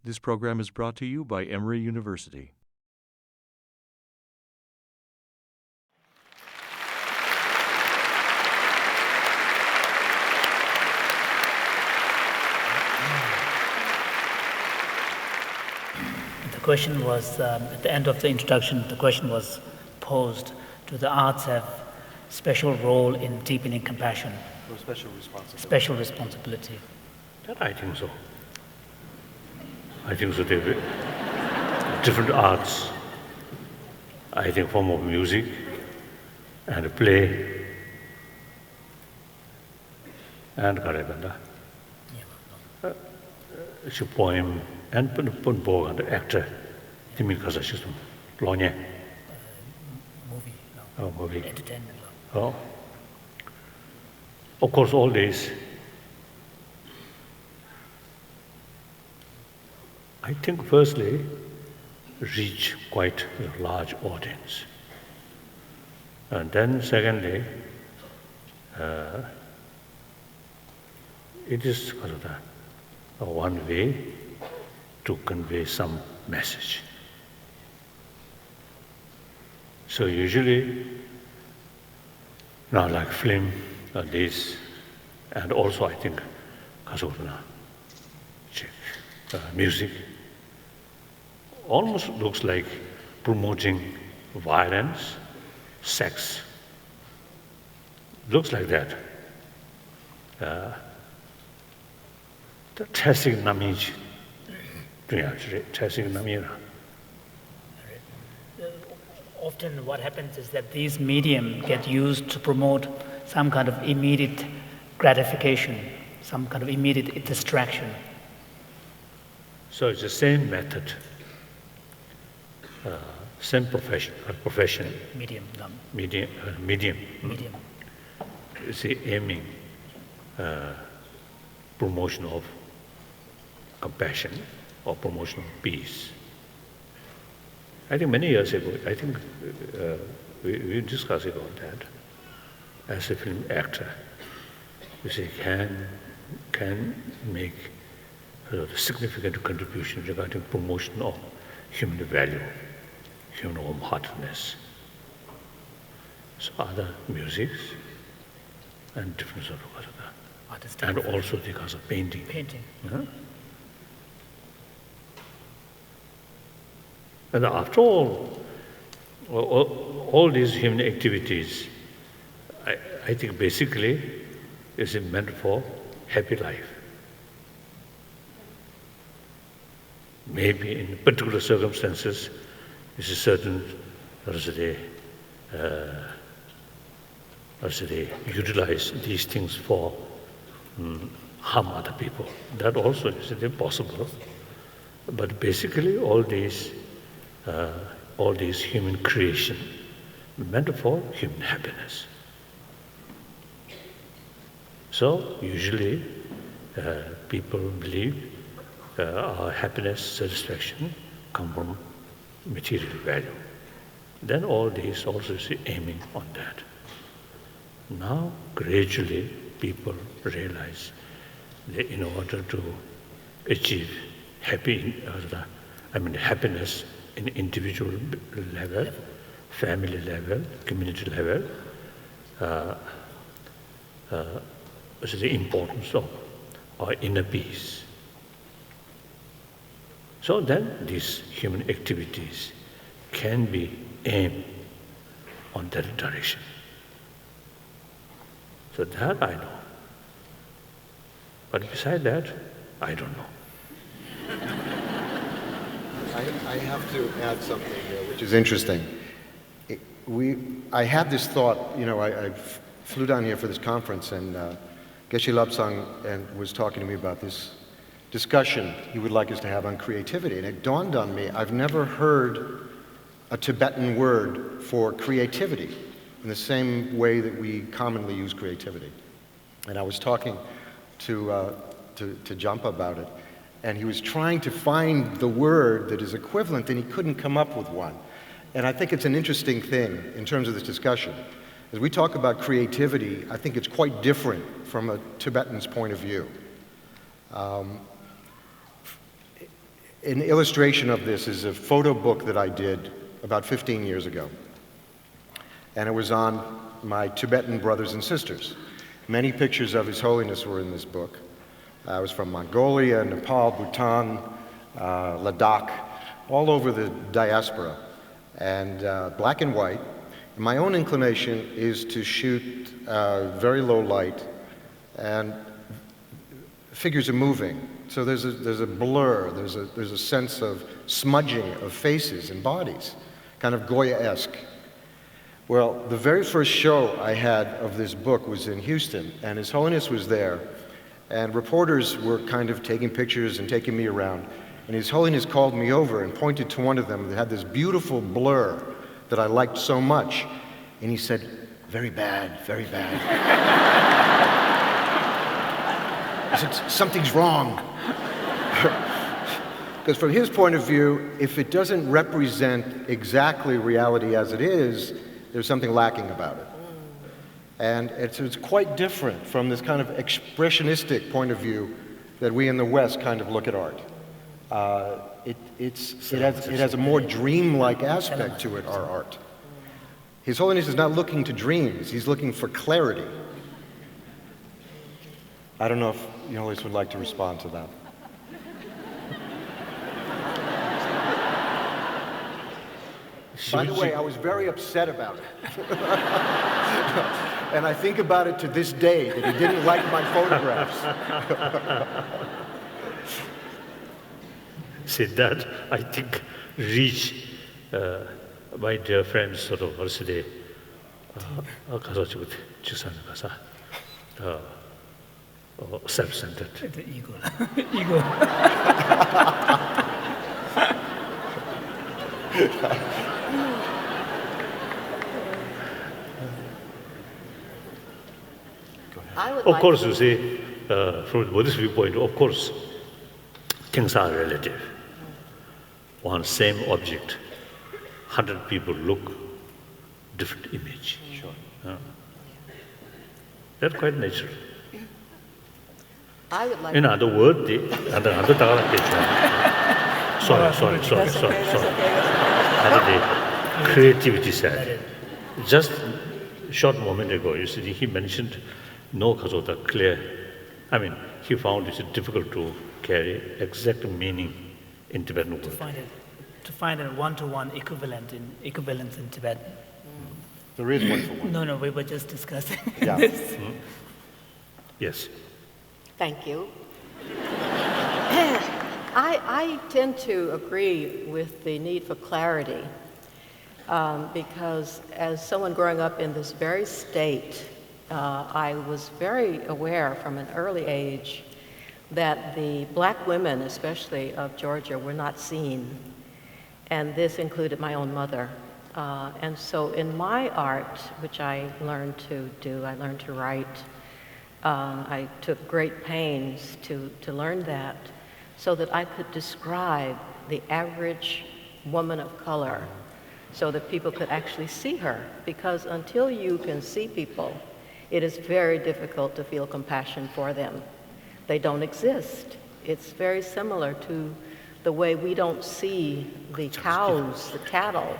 This program is brought to you by Emory University. The question was, at the end of the introduction, the question was posed, do the arts have special role in deepening compassion? Or special responsibility? Special responsibility. That I think so. I think so. They different arts. I think form of music and play and karabanda. It's a poem and pun bo and actor. Timi kasa system. Lonye. Movie. Oh, movie. Entertainment. Oh. Of course, all these. I think firstly, reach quite a large audience. And then secondly, it is one way to convey some message. So usually, now like film, this, and also I think music, almost looks like promoting violence, sex. Looks like that. The testing namij, testing namira. Often what happens is that these medium get used to promote some kind of immediate gratification, some kind of immediate distraction. So it's the same method, same profession. Medium. Medium. You see, aiming promotion of compassion or promotion of peace. I think many years ago, I think we discussed about that. As a film actor, you see, can make a significant contribution regarding promotion of human value, human wholeheartedness. So other musics and different sort of artistic, and also because of painting. Uh-huh. And after all these human activities, I think basically is meant for happy life. Maybe in particular circumstances, it's a certain, they utilize these things for harm other people. That also is possible. But basically, all these human creation meant for human happiness. So usually, people believe our happiness, satisfaction come from material value. Then all these also is aiming on that. Now, gradually, people realize that in order to achieve happiness in individual level, family level, community level, is the importance of our inner peace. So then these human activities can be aimed on that direction. So that I know. But beside that, I don't know. I have to add something here, which is interesting. I had this thought, I flew down here for this conference, and Geshe Lobsang was talking to me about this discussion he would like us to have on creativity. And it dawned on me, I've never heard a Tibetan word for creativity in the same way that we commonly use creativity. And I was talking to Jampa about it, and he was trying to find the word that is equivalent, and he couldn't come up with one. And I think it's an interesting thing in terms of this discussion. As we talk about creativity, I think it's quite different from a Tibetan's point of view. An illustration of this is a photo book that I did about 15 years ago. And it was on my Tibetan brothers and sisters. Many pictures of His Holiness were in this book. I was from Mongolia, Nepal, Bhutan, Ladakh, all over the diaspora, and black and white. And my own inclination is to shoot very low light, and figures are moving. So there's a blur, there's a sense of smudging of faces and bodies, kind of Goya-esque. Well, the very first show I had of this book was in Houston, and His Holiness was there, and reporters were kind of taking pictures and taking me around, and His Holiness called me over and pointed to one of them that had this beautiful blur that I liked so much, and he said, "Very bad, very bad." I said, "Something's wrong." Because from his point of view, if it doesn't represent exactly reality as it is, there's something lacking about it. And it's quite different from this kind of expressionistic point of view that we in the West kind of look at art. It has a more dreamlike aspect to it, our art. His Holiness is not looking to dreams, he's looking for clarity. I don't know if Your Holiness would like to respond to that. By the way, I was very upset about it. And I think about it to this day, that he didn't like my photographs. See that, I think, reach my dear friend's sort of birthday. 가서 지금 주사는 가서 self-centered. The ego. Ego. Of course, you see, from the Buddhist viewpoint, of course, things are relative. One same object, 100 people look different image. Sure. That's quite natural. I would like In other words, sorry. The creativity side. Just a short moment ago, you see, he mentioned no kasota clear. I mean, he found it difficult to carry exact meaning in Tibetan word. To find a one-to-one equivalence in Tibetan. There is one for one. No, we were just discussing Yeah. this. Yes. Thank you. I tend to agree with the need for clarity because as someone growing up in this very state, I was very aware from an early age that the black women, especially of Georgia, were not seen. And this included my own mother. And so in my art, which I learned to do, I learned to write. I took great pains to learn that so that I could describe the average woman of color so that people could actually see her. Because until you can see people, it is very difficult to feel compassion for them. They don't exist. It's very similar to the way we don't see the cows, the cattle,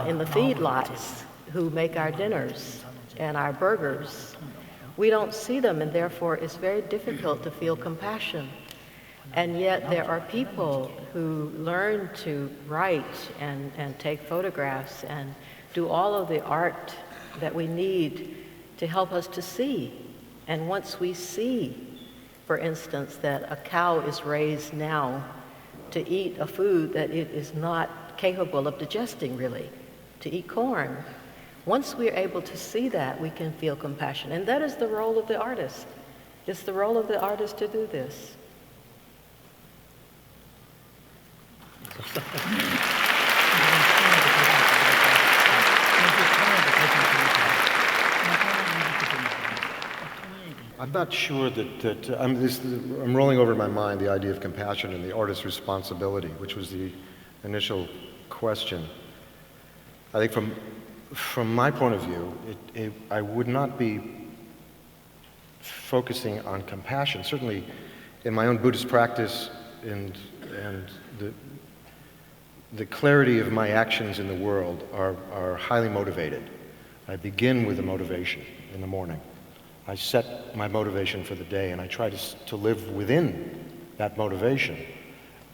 in the feedlots who make our dinners and our burgers. We don't see them, and therefore it's very difficult to feel compassion. And yet there are people who learn to write and take photographs and do all of the art that we need to help us to see. And once we see, for instance, that a cow is raised now to eat a food that it is not capable of digesting, really, to eat corn. Once we're able to see that, we can feel compassion. And that is the role of the artist. It's the role of the artist to do this. I'm not sure that I'm rolling over in my mind the idea of compassion and the artist's responsibility, which was the initial question. I think from my point of view, I would not be focusing on compassion. Certainly in my own Buddhist practice and and the clarity of my actions in the world are highly motivated. I begin with a motivation in the morning. I set my motivation for the day, and I try to live within that motivation.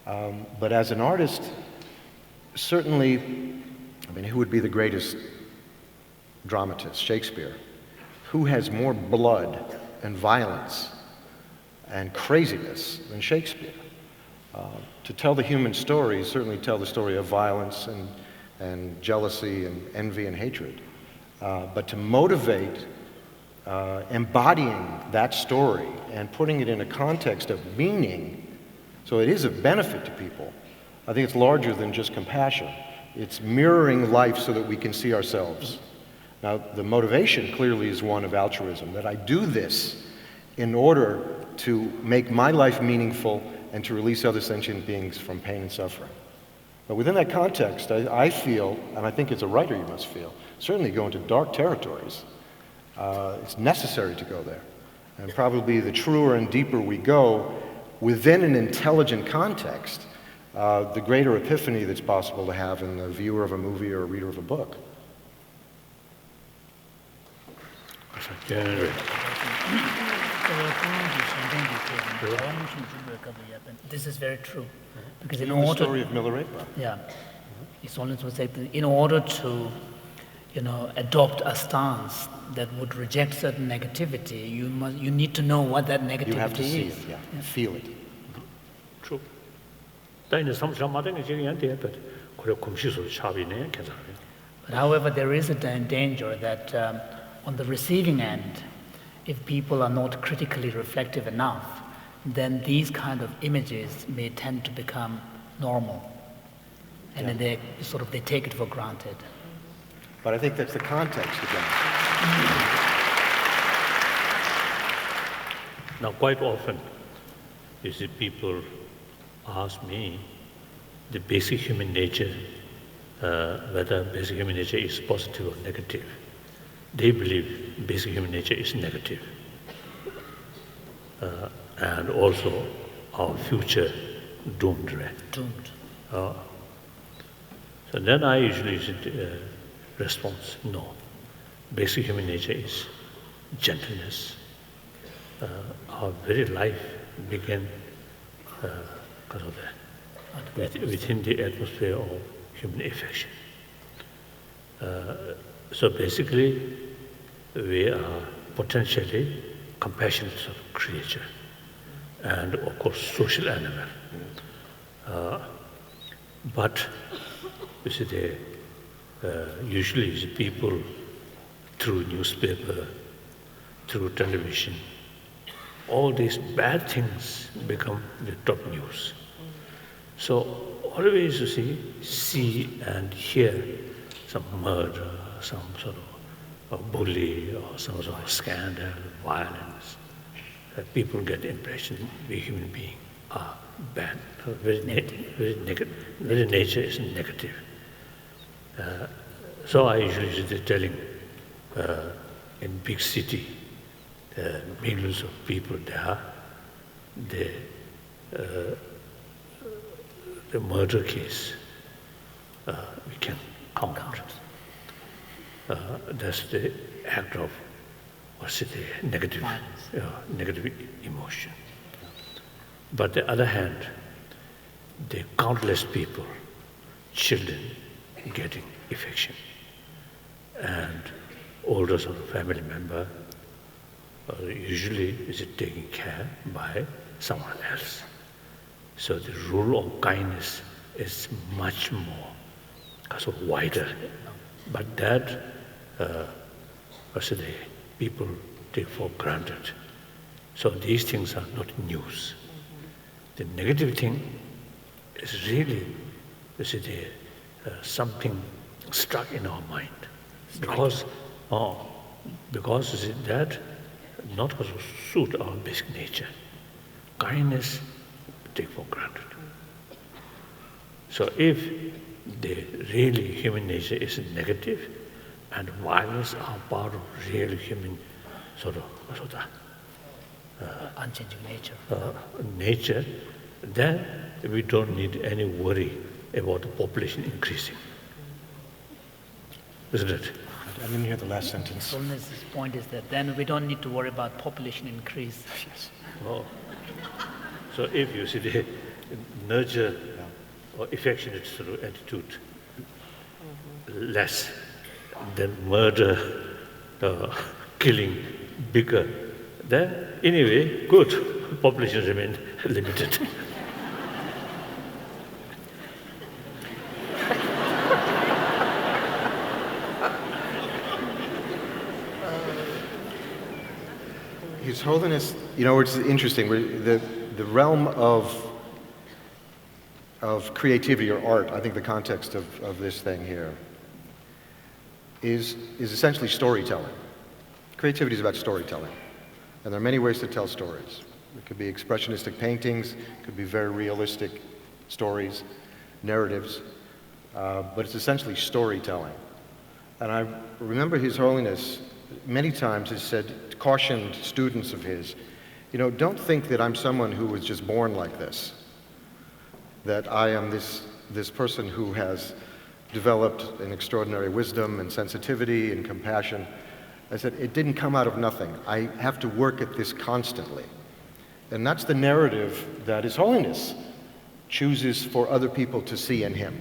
But as an artist, certainly, I mean, who would be the greatest dramatist? Shakespeare. Who has more blood and violence and craziness than Shakespeare? To tell the human story, certainly tell the story of violence and jealousy and envy and hatred. But to motivate, embodying that story and putting it in a context of meaning, so it is a benefit to people. I think it's larger than just compassion. It's mirroring life so that we can see ourselves. Now, the motivation clearly is one of altruism, that I do this in order to make my life meaningful and to release other sentient beings from pain and suffering. But within that context, I feel, and I think as a writer you must feel, certainly go into dark territories. It's necessary to go there. And probably the truer and deeper we go within an intelligent context, the greater epiphany that's possible to have in the viewer of a movie or a reader of a book. This is very true. Because You know the story of Miller Abraham? Yeah. It's only to say that in order to, adopt a stance that would reject certain negativity, you need to know what that negativity is. You have to see it, yeah. Feel it. True. 다이는 삼삼마당에 지금 안돼 but 그래 금시소 차비네 괜찮아요. But however, there is a danger that on the receiving end, if people are not critically reflective enough, then these kind of images may tend to become normal. And then they take it for granted. But I think that's the context again. Now, quite often, you see people ask me the basic human nature, whether basic human nature is positive or negative. They believe basic human nature is negative. And also our future doomed, right? Doomed. So then I usually response, no. Basic human nature is gentleness. Our very life began because of that, within the atmosphere of human affection. So basically, we are potentially compassionate sort of creature, and of course, social animal. But you see, usually the people through newspaper, through television, all these bad things become the top news. So always you see and hear some murder, some sort of bully, or some sort of scandal, violence. People get the impression we human beings are bad, very negative, very nature is negative. So I usually telling in big city, millions of people there, the murder case we can count. That's the act of negative, negative emotion. But the other hand, the countless people, children getting affection, and older sort of family member usually is taken care by someone else. So the rule of kindness is much more wider. But that people take for granted. So these things are not news. The negative thing is really something struck in our mind. Because that not also suit our basic nature. Kindness take for granted. So if the really human nature is negative and violence are part of real human Unchanging nature. Nature, then we don't need any worry about the population increasing. Isn't it? I didn't hear the last sentence. Holiness's point is that then we don't need to worry about population increase. Yes. Oh. So if you see the nurture or affectionate sort of attitude less, then murder, killing bigger, then anyway, good, population remain limited. His Holiness, you know, it's interesting. The realm of creativity or art, I think the context of this thing here is essentially storytelling. Creativity is about storytelling. And there are many ways to tell stories. It could be expressionistic paintings, it could be very realistic stories, narratives, but it's essentially storytelling. And I remember His Holiness many times has said, cautioned students of his, you know, don't think that I'm someone who was just born like this, that I am this person who has developed an extraordinary wisdom and sensitivity and compassion. I said, it didn't come out of nothing. I have to work at this constantly. And that's the narrative that His Holiness chooses for other people to see in him.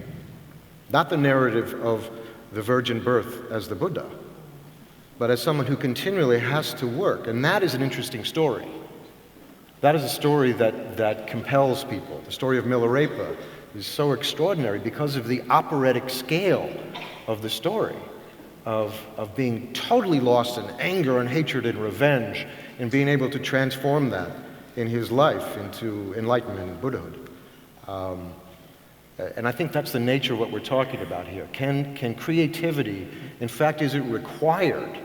Not the narrative of the virgin birth as the Buddha, but as someone who continually has to work. And that is an interesting story. That is a story that compels people. The story of Milarepa is so extraordinary because of the operatic scale of the story, of being totally lost in anger and hatred and revenge, and being able to transform that in his life into enlightenment and Buddhahood. And I think that's the nature of what we're talking about here. Can creativity, in fact, is it required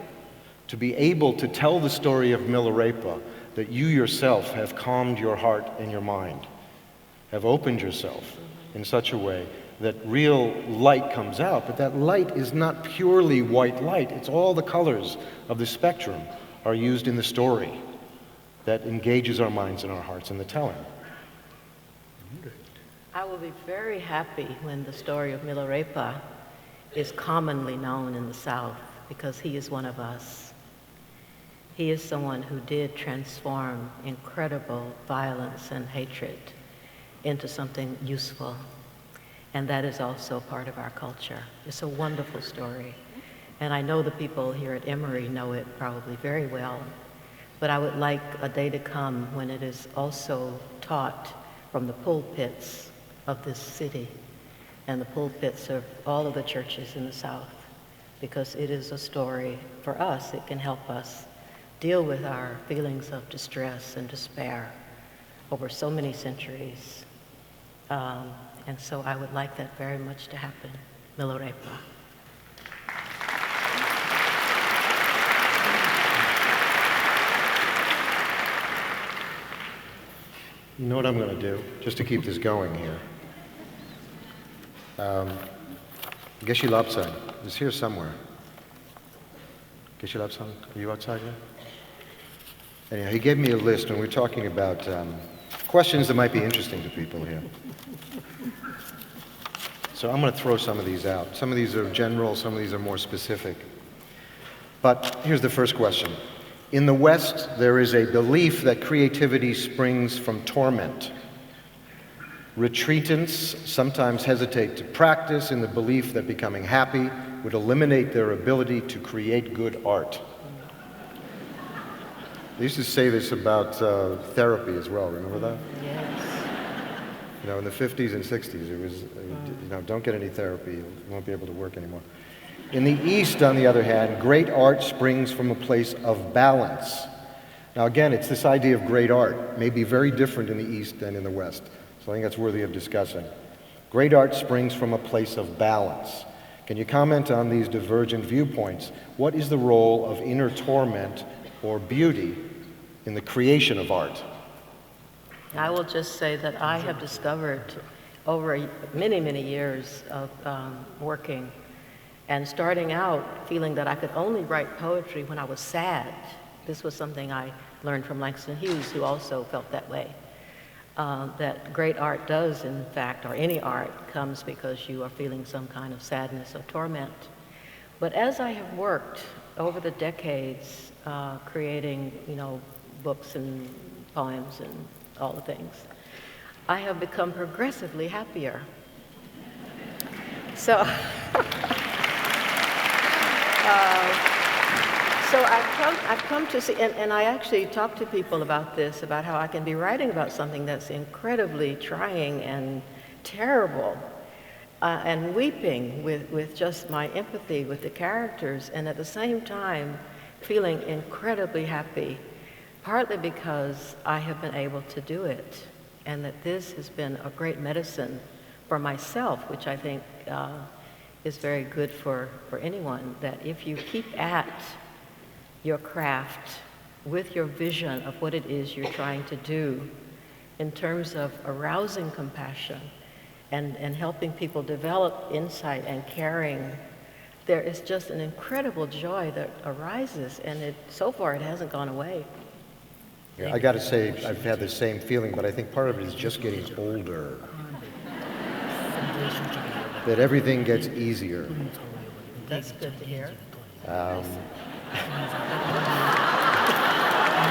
to be able to tell the story of Milarepa, that you yourself have calmed your heart and your mind, have opened yourself in such a way that real light comes out, but that light is not purely white light. It's all the colors of the spectrum are used in the story that engages our minds and our hearts in the telling. I will be very happy when the story of Milarepa is commonly known in the South, because he is one of us. He is someone who did transform incredible violence and hatred into something useful. And that is also part of our culture. It's a wonderful story. And I know the people here at Emory know it probably very well. But I would like a day to come when it is also taught from the pulpits of this city and the pulpits of all of the churches in the South, because it is a story for us. It can help us deal with our feelings of distress and despair over so many centuries. And so I would like that very much to happen. Milarepa. You know what I'm going to do, just to keep this going here? Geshe Lobsang is here somewhere. Geshe Lobsang, are you outside here? Anyhow, he gave me a list when we were talking about questions that might be interesting to people here. So I'm going to throw some of these out. Some of these are general, some of these are more specific. But here's the first question. In the West, there is a belief that creativity springs from torment. Retreatants sometimes hesitate to practice in the belief that becoming happy would eliminate their ability to create good art. They used to say this about therapy as well, remember that? Yes. You know, in the 50s and 60s, it was, you know, don't get any therapy, you won't be able to work anymore. In the East, on the other hand, great art springs from a place of balance. Now again, it's this idea of great art, may be very different in the East than in the West. So I think that's worthy of discussing. Great art springs from a place of balance. Can you comment on these divergent viewpoints? What is the role of inner torment or beauty in the creation of art? I will just say that I have discovered over many, many years of working and starting out feeling that I could only write poetry when I was sad. This was something I learned from Langston Hughes, who also felt that way. that great art does, in fact, or any art, comes because you are feeling some kind of sadness or torment. But as I have worked over the decades, creating, books and poems and all the things, I have become progressively happier. So, so I've come to see, and I actually talk to people about this, about how I can be writing about something that's incredibly trying and terrible, and weeping with just my empathy with the characters, and at the same time feeling incredibly happy, partly because I have been able to do it, and that this has been a great medicine for myself, which I think is very good for anyone, that if you keep at your craft with your vision of what it is you're trying to do in terms of arousing compassion and helping people develop insight and caring, there is just an incredible joy that arises, and so far it hasn't gone away. Yeah, I got to say, I've had the same feeling, but I think part of it is just getting older. That everything gets easier. That's good to hear.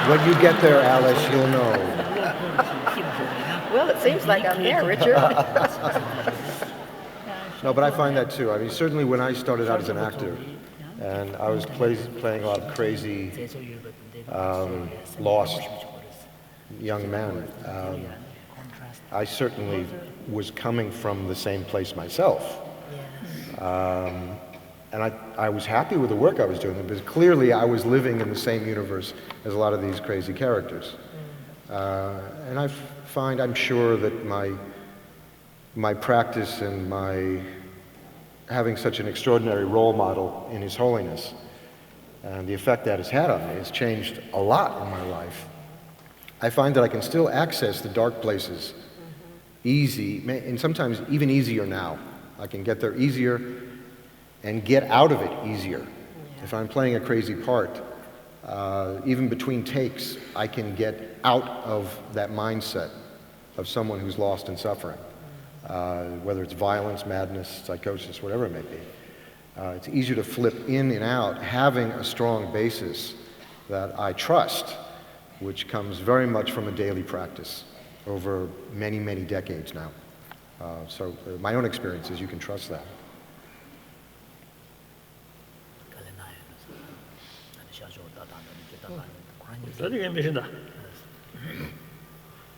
When you get there, Alice, you'll know. Well, it seems like I'm there, Richard. No, but I find that too. I mean, certainly when I started out as an actor, and I was playing a lot of crazy, lost young men, I certainly was coming from the same place myself. And I was happy with the work I was doing, because clearly I was living in the same universe as a lot of these crazy characters. And I'm sure that my practice and my having such an extraordinary role model in His Holiness, and the effect that has had on me has changed a lot in my life. I find that I can still access the dark places easy, and sometimes even easier now. I can get there easier and get out of it easier. If I'm playing a crazy part, even between takes, I can get out of that mindset of someone who's lost and suffering, whether it's violence, madness, psychosis, whatever it may be. It's easier to flip in and out, having a strong basis that I trust, which comes very much from a daily practice over many, many decades now. So my own experience is you can trust that. 나중에 몇이다.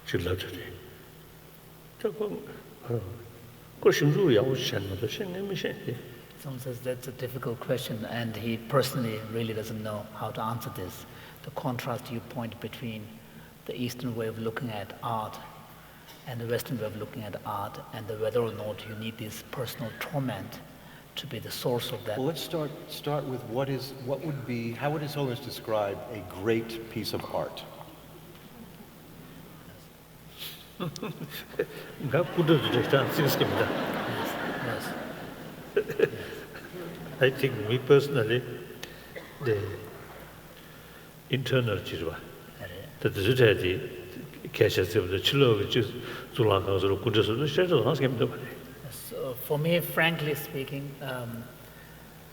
질러들이. 그 심주야 오셨는데 생님이시. Someone says that's a difficult question, and he personally really doesn't know how to answer this. The contrast you point between the Eastern way of looking at art and the Western way of looking at art, and whether or not you need this personal torment to be the source of that. Well, let's start with how would His Holiness describe a great piece of art? I think me personally, the internal jirwa, that the society catches the chilo which is Zulanga or Kudus, So for me, frankly speaking,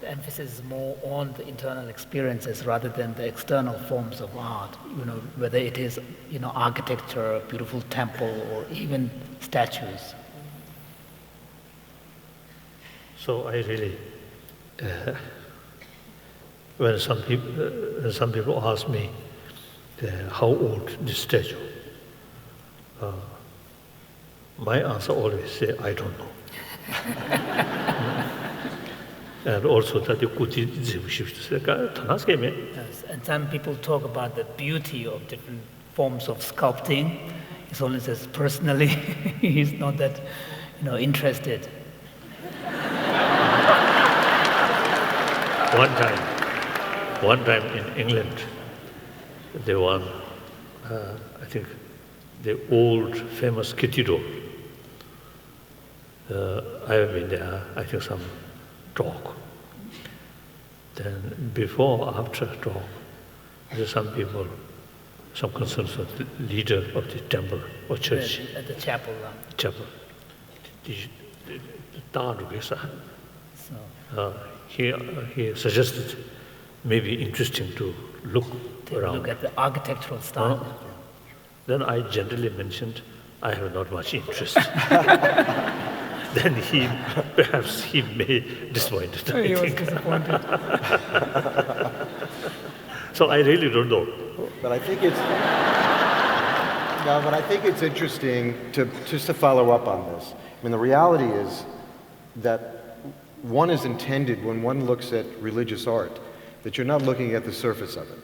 the emphasis is more on the internal experiences rather than the external forms of art. Whether it is architecture, a beautiful temple, or even statues. So I really, when some people ask me how old this statue, my answer always say I don't know. And also that you could Yes, and some people talk about the beauty of different forms of sculpting. He only says personally he's not that interested. One time in England, there was, I think, the old famous cathedral. I have been there, I think, some talk. Then before, after talk, there's some people, some concerns of the leader of the temple. or church? At the chapel. Chapel. So He suggested maybe interesting to look take a around. look at the architectural style. Then I generally mentioned I have not much interest. Then perhaps he may disappointed. I He was think. disappointed. So I really don't know. But I think it's no, but I think it's interesting to just to follow up on this. I mean, the reality is that one is intended when one looks at religious art that you're not looking at the surface of it.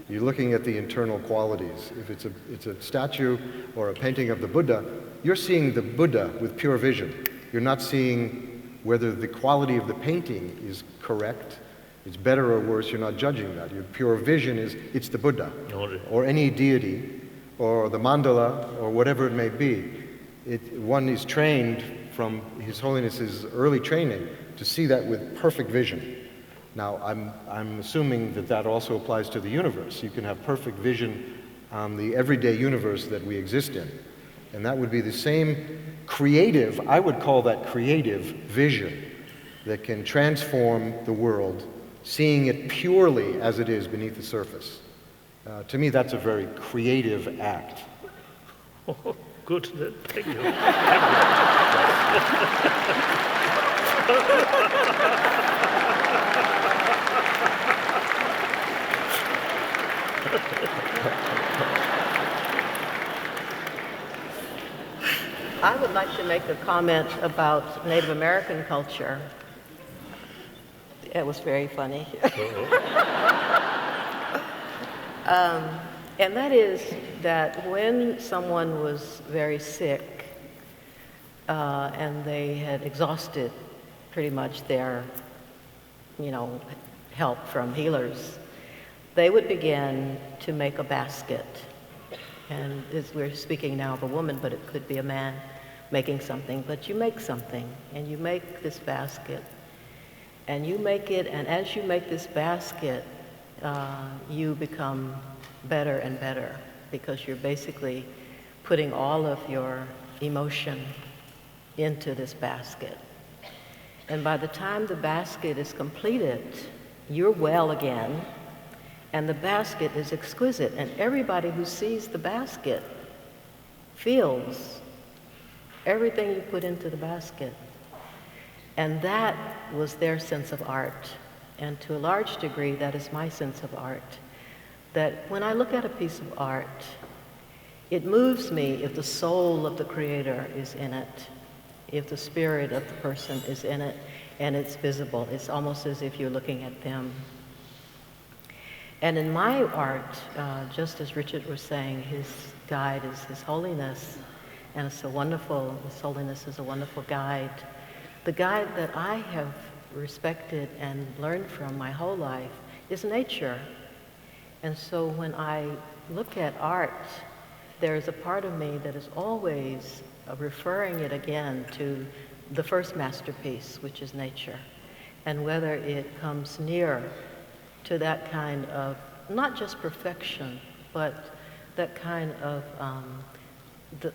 You're looking at the internal qualities. If it's a statue or a painting of the Buddha, you're seeing the Buddha with pure vision. You're not seeing whether the quality of the painting is correct, it's better or worse. You're not judging that. Your pure vision is it's the Buddha or any deity or the mandala or whatever it may be. One is trained from His Holiness's early training to see that with perfect vision. Now, I'm assuming that that also applies to the universe. You can have perfect vision on the everyday universe that we exist in. And that would be the same creative, I would call that creative vision that can transform the world, seeing it purely as it is beneath the surface. To me, that's a very creative act. Oh, good. Thank you. I would like to make a comment about Native American culture. It was very funny. And that is that when someone was very sick and they had exhausted pretty much their, help from healers, they would begin to make a basket. And we're speaking now of a woman, but it could be a man making something. But you make something, and you make this basket. And you make it, and as you make this basket, you become better and better because you're basically putting all of your emotion into this basket. And by the time the basket is completed, you're well again, and the basket is exquisite, and everybody who sees the basket feels everything you put into the basket. And that was their sense of art. And to a large degree, that is my sense of art. That when I look at a piece of art, it moves me if the soul of the creator is in it, if the spirit of the person is in it, and it's visible. It's almost as if you're looking at them. And in my art, just as Richard was saying, his guide is His Holiness, and it's a wonderful, His Holiness is a wonderful guide. The guide that I have respected and learned from my whole life is nature. And so when I look at art, there is a part of me that is always referring it again to the first masterpiece, which is nature, and whether it comes near to that kind of, not just perfection, but that kind of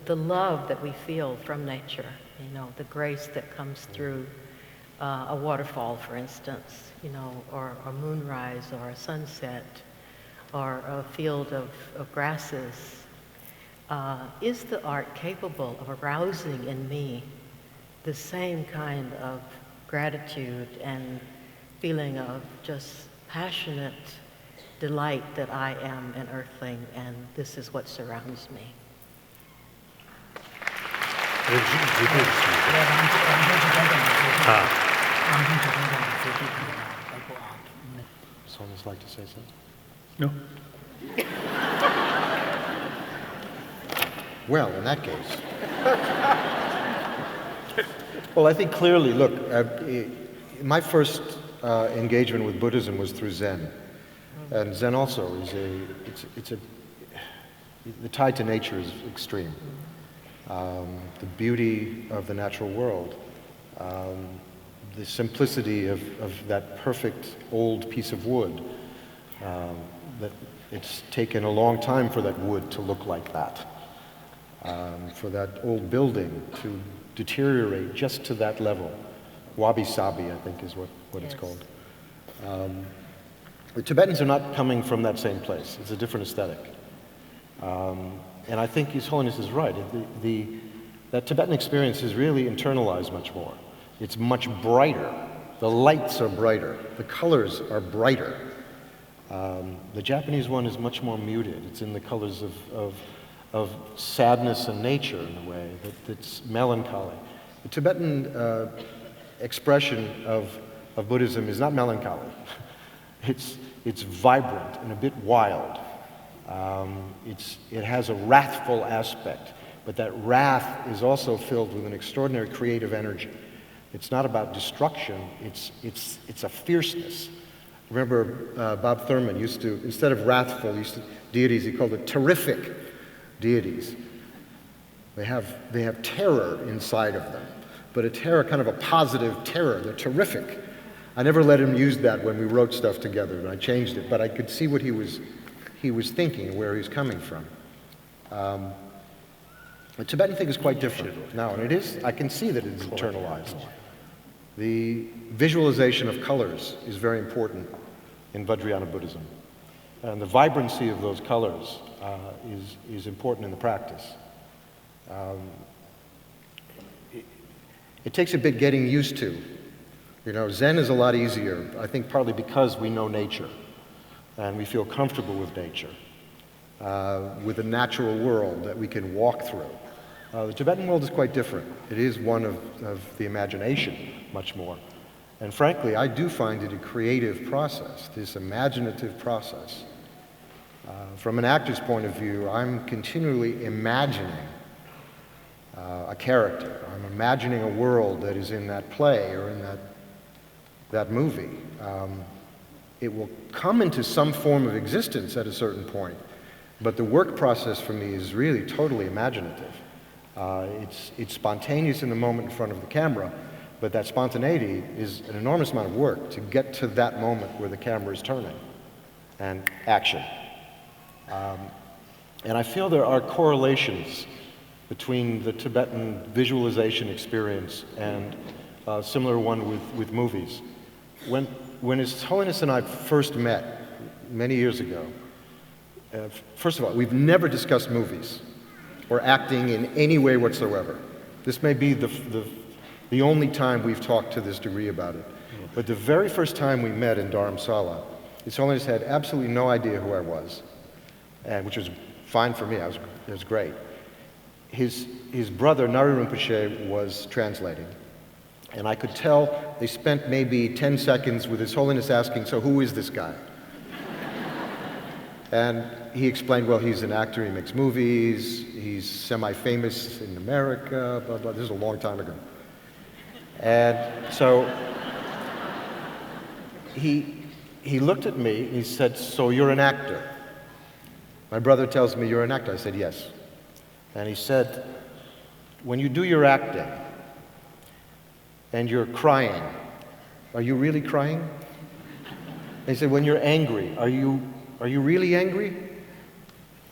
the love that we feel from nature, the grace that comes through a waterfall, for instance, or a moonrise or a sunset or a field of grasses. Is the art capable of arousing in me the same kind of gratitude and feeling of just passionate delight that I am an earthling and this is what surrounds me? Someone like to say something? No. Well, in that case. Well, I think clearly, look, my first engagement with Buddhism was through Zen. And Zen also is the tie to nature is extreme. The beauty of the natural world, the simplicity of that perfect old piece of wood, that it's taken a long time for that wood to look like that. for that old building to deteriorate just to that level. Wabi-sabi, I think, is what it's called. The Tibetans are not coming from that same place. It's a different aesthetic. And I think His Holiness is right. That Tibetan experience is really internalized much more. It's much brighter. The lights are brighter. The colors are brighter. The Japanese one is much more muted. It's in the colors of sadness and nature in a way that's melancholy. The Tibetan expression of Buddhism is not melancholy. It's vibrant and a bit wild. It has a wrathful aspect, but that wrath is also filled with an extraordinary creative energy. It's not about destruction, it's a fierceness. Remember, Bob Thurman used to, instead of wrathful deities, he called it terrific deities. They have terror inside of them, but a terror, kind of a positive terror. They're terrific. I never let him use that when we wrote stuff together, and I changed it, but I could see what he was thinking and where he was coming from. The Tibetan thing is quite different now, and it is, I can see that it's internalized. The visualization of colors is very important in Vajrayana Buddhism, and the vibrancy of those colors is important in the practice. It takes a bit getting used to. You know, Zen is a lot easier, I think partly because we know nature, and we feel comfortable with nature, with the natural world that we can walk through. The Tibetan world is quite different. It is one of the imagination, much more. And frankly, I do find it a creative process, this imaginative process. From an actor's point of view, I'm continually imagining a character. I'm imagining a world that is in that play or in that movie. It will come into some form of existence at a certain point, but the work process for me is really totally imaginative. It's spontaneous in the moment in front of the camera, but that spontaneity is an enormous amount of work to get to that moment where the camera is turning and action. And I feel there are correlations between the Tibetan visualization experience and a similar one with movies. When His Holiness and I first met many years ago, first of all, we've never discussed movies or acting in any way whatsoever. This may be the only time we've talked to this degree about it. But the very first time we met in Dharamsala, His Holiness had absolutely no idea who I was, and which was fine for me. It was great. His brother, Nari Rinpoche, was translating. And I could tell they spent maybe 10 seconds with His Holiness asking, so who is this guy? And he explained, well, he's an actor, he makes movies, he's semi-famous in America, blah, blah. This is a long time ago. And so he looked at me, he said, so you're an actor? My brother tells me you're an actor. I said, yes. And he said, when you do your acting and you're crying, are you really crying? And he said, when you're angry, are you really angry?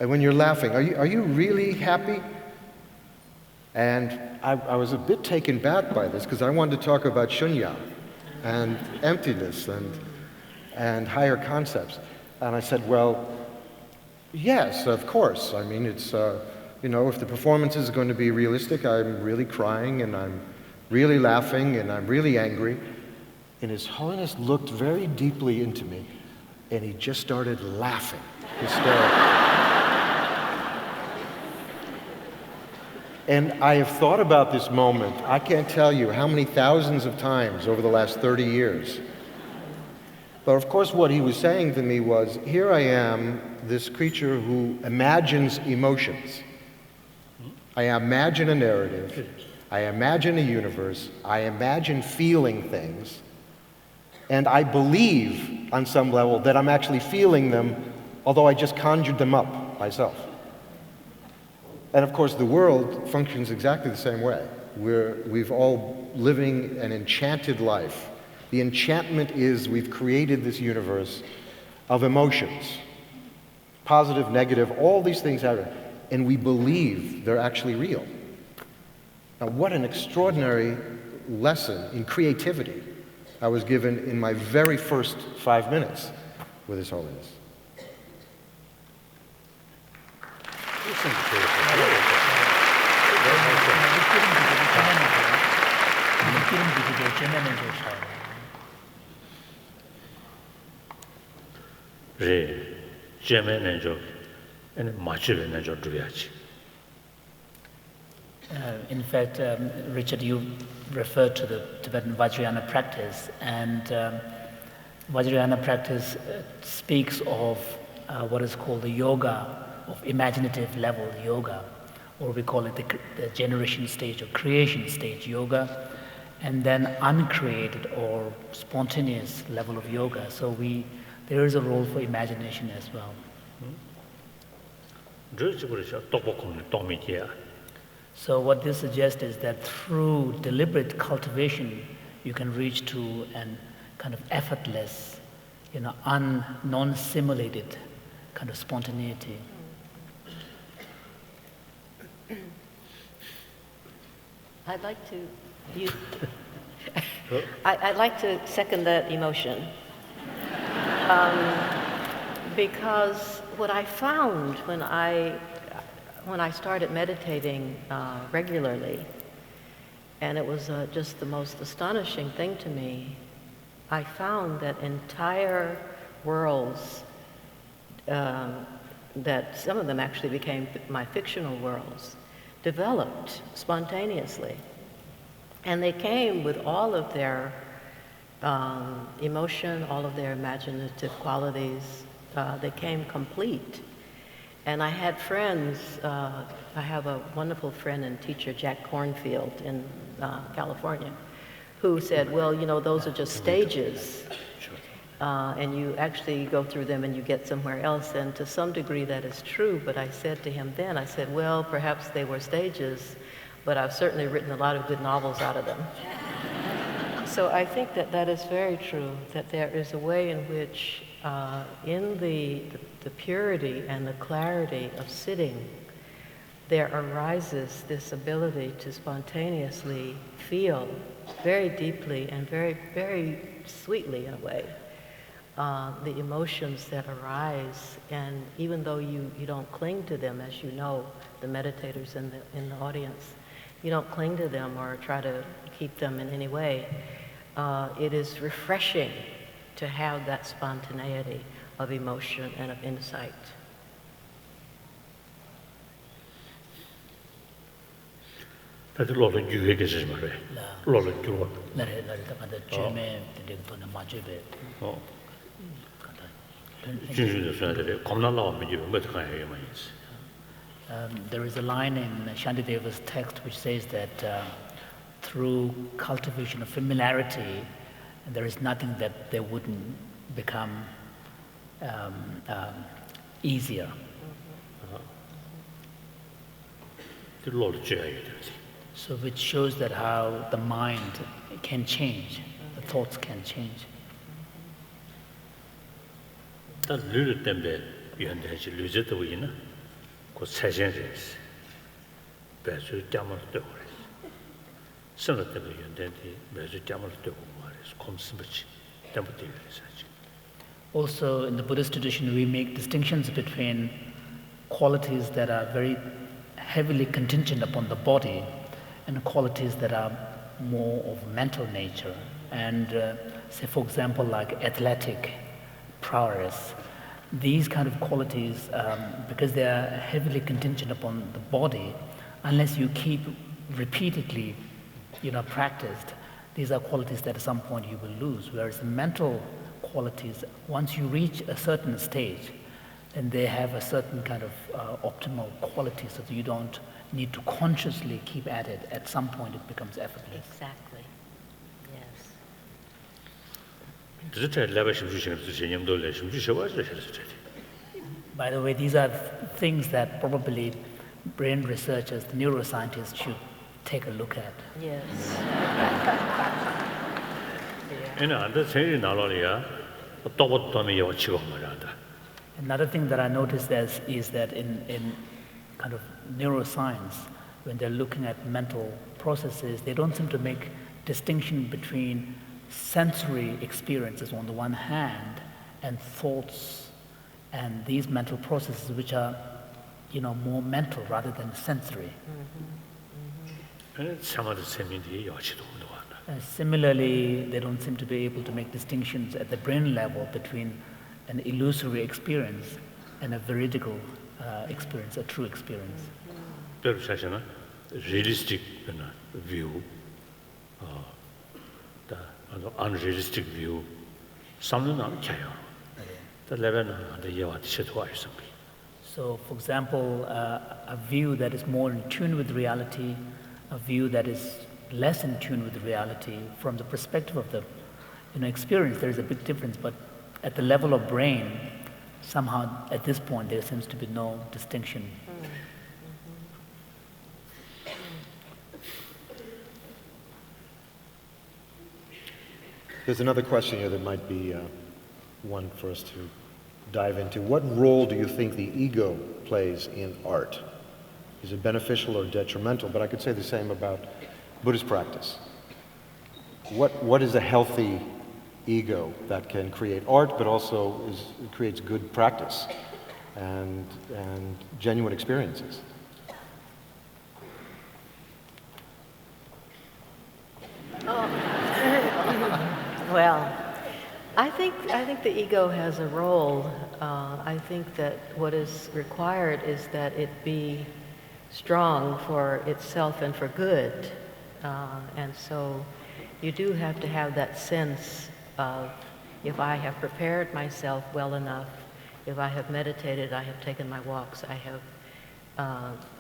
And when you're laughing, are you really happy? And I was a bit taken back by this because I wanted to talk about shunya and emptiness and higher concepts. And I said, well, yes, of course. I mean, it's, you know, if the performance is going to be realistic, I'm really crying and I'm really laughing and I'm really angry. And His Holiness looked very deeply into me and he just started laughing hysterically. And I have thought about this moment, I can't tell you how many thousands of times over the last 30 years. But of course what he was saying to me was, here I am, this creature who imagines emotions. I imagine a narrative, I imagine a universe, I imagine feeling things, and I believe on some level that I'm actually feeling them, although I just conjured them up myself. And of course the world functions exactly the same way. We've all living an enchanted life. The enchantment is we've created this universe of emotions. Positive, negative, all these things happen. and we believe they're actually real. Now, what an extraordinary lesson in creativity I was given in my very first 5 minutes with His Holiness. In fact, Richard, you referred to the Tibetan Vajrayana practice, and Vajrayana practice speaks of what is called the yoga of imaginative level yoga, or we call it the generation stage or creation stage yoga, and then uncreated or spontaneous level of yoga. So there is a role for imagination as well. So what this suggests is that through deliberate cultivation, you can reach to an kind of effortless, non-simulated kind of spontaneity. I'd like to second that emotion. Because what I found when I started meditating regularly, and it was just the most astonishing thing to me, I found that entire worlds, that some of them actually became my fictional worlds, developed spontaneously. And they came with all of their emotion, all of their imaginative qualities. They came complete. And I had friends, I have a wonderful friend and teacher, Jack Cornfield in California, who said, well, those are just stages. And you actually go through them and you get somewhere else. And to some degree that is true, but I said to him then, I said, well, perhaps they were stages, but I've certainly written a lot of good novels out of them. So I think that is very true, that there is a way in which in the purity and the clarity of sitting, there arises this ability to spontaneously feel very deeply and very, very sweetly in a way, the emotions that arise. And even though you don't cling to them, as you know, the meditators in the audience, you don't cling to them or try to keep them in any way. It is refreshing to have that spontaneity of emotion and of insight. There is a line in Shantideva's text which says that through cultivation of familiarity, there is nothing that they wouldn't become easier. So which shows that how the mind can change, the thoughts can change. Also, in the Buddhist tradition, we make distinctions between qualities that are very heavily contingent upon the body and qualities that are more of mental nature. And say, for example, like athletic prowess, these kind of qualities, because they are heavily contingent upon the body, unless you keep repeatedly, practiced, these are qualities that at some point you will lose. Whereas the mental qualities, once you reach a certain stage, then they have a certain kind of optimal quality, so that you don't need to consciously keep at it. At some point it becomes effortless. Exactly. Yes. By the way, these are things that probably brain researchers, the neuroscientists should take a look at. Yes. Another thing that I noticed is that in kind of neuroscience, when they're looking at mental processes, they don't seem to make distinction between sensory experiences on the one hand and thoughts and these mental processes which are, more mental rather than sensory. Similarly, they don't seem to be able to make distinctions at the brain level between an illusory experience and a veridical experience, a true experience. Realistic view, the unrealistic view, something not chaos. The level of the yacht situation. So, for example, a view that is more in tune with reality, a view that is less in tune with reality, from the perspective of the experience, there is a big difference. But at the level of brain, somehow at this point there seems to be no distinction. There's another question here that might be one for us to dive into. What role do you think the ego plays in art? Is it beneficial or detrimental? But I could say the same about Buddhist practice. What is a healthy ego that can create art, but also creates good practice and genuine experiences? Well, I think the ego has a role. I think that what is required is that it be strong for itself and for good. And so you do have to have that sense of, if I have prepared myself well enough, if I have meditated, I have taken my walks, I have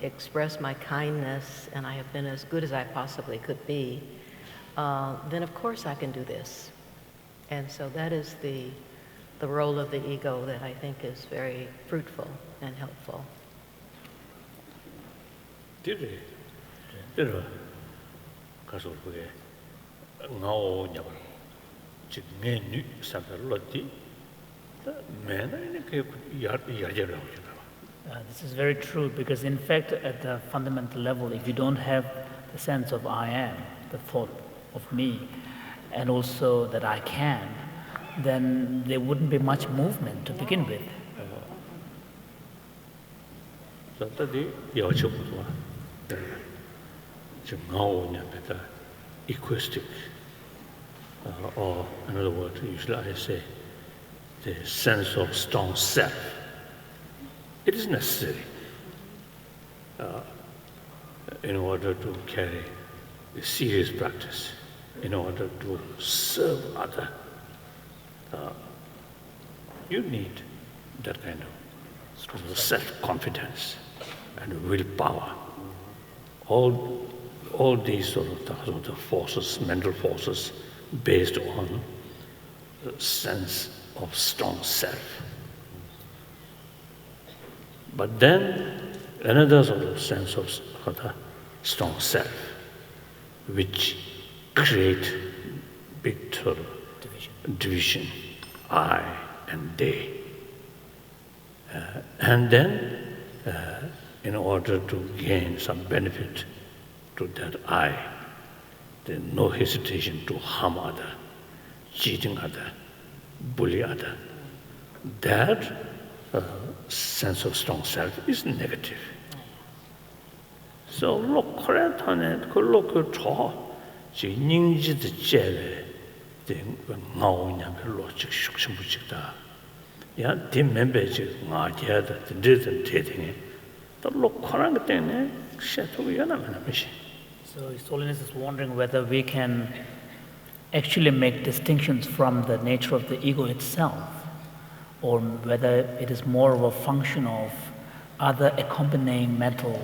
expressed my kindness, and I have been as good as I possibly could be, then of course I can do this. And so that is the role of the ego that I think is very fruitful and helpful. This is very true, because in fact at the fundamental level, if you don't have the sense of I am, the thought of me, and also that I can, then there wouldn't be much movement to begin with. Egoistic, or in other words, usually I say, the sense of strong self. It is necessary in order to carry a serious practice, in order to serve others. You need that kind of self-confidence and willpower. All these sort of forces, mental forces, based on a sense of strong self. But then another sort of sense of strong self, which create big sort of division, I and they. And then, in order to gain some benefit to that I, there's no hesitation to harm other, cheating other, bully other. That sense of strong self is negative. So look correct on it, go look at all. She ninja the jelly, then now never logic shukshin buchita. Yeah, the members are together, the didn't taking it. The look correct then, So His Holiness is wondering whether we can actually make distinctions from the nature of the ego itself, or whether it is more of a function of other accompanying mental,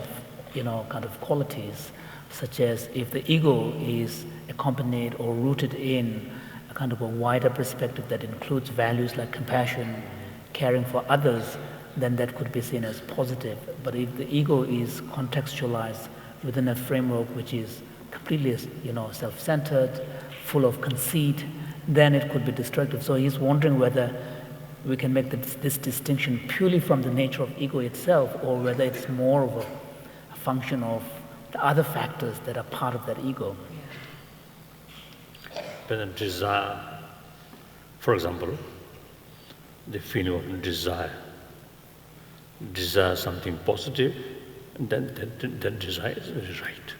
kind of qualities, such as if the ego is accompanied or rooted in a kind of a wider perspective that includes values like compassion, caring for others, then that could be seen as positive. But if the ego is contextualized within a framework which is completely, self-centered, full of conceit, then it could be destructive. So he's wondering whether we can make this distinction purely from the nature of ego itself, or whether it's more of a function of the other factors that are part of that ego. When a desire, for example, the feeling of desire something positive, and then that desire is very right.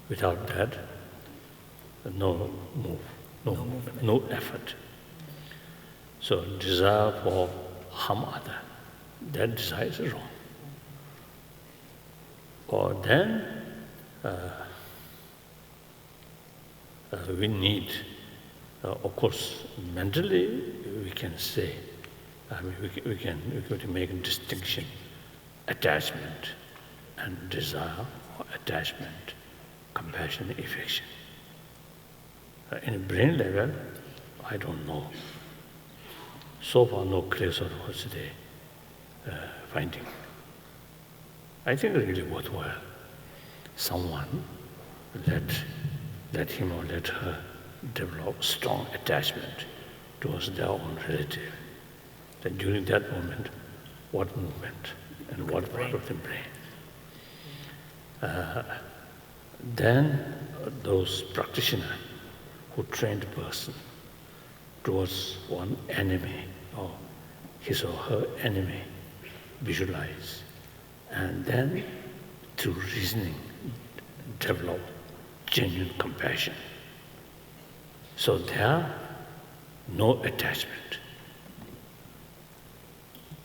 Without that, no move, no effort. So desire for harm other, that desire is wrong. Or then we need, of course, mentally we can say, we can make a distinction, attachment and desire, or attachment, compassion, affection. In a brain level, I don't know. So far, no clear sort of what's the finding. I think really worthwhile. Someone let him or let her develop strong attachment towards their own relative. Then during that moment, what movement and what part of the brain? Then those practitioners who trained a person towards one enemy or his or her enemy, visualize, and then through reasoning develop genuine compassion. So there, no attachment.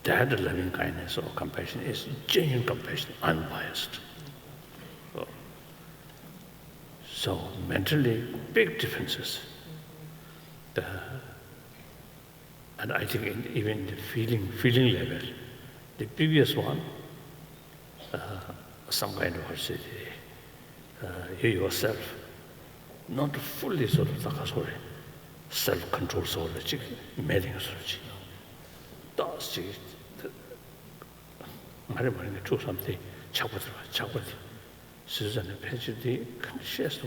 That loving kindness or compassion is genuine compassion, unbiased. So mentally, big differences. And I think even the feeling level, the previous one, some kind of you yourself, not fully sort of self-control sort of meddling sort of 말해버리는 게 조삼때 차고 스스로는 패치디 컨시에스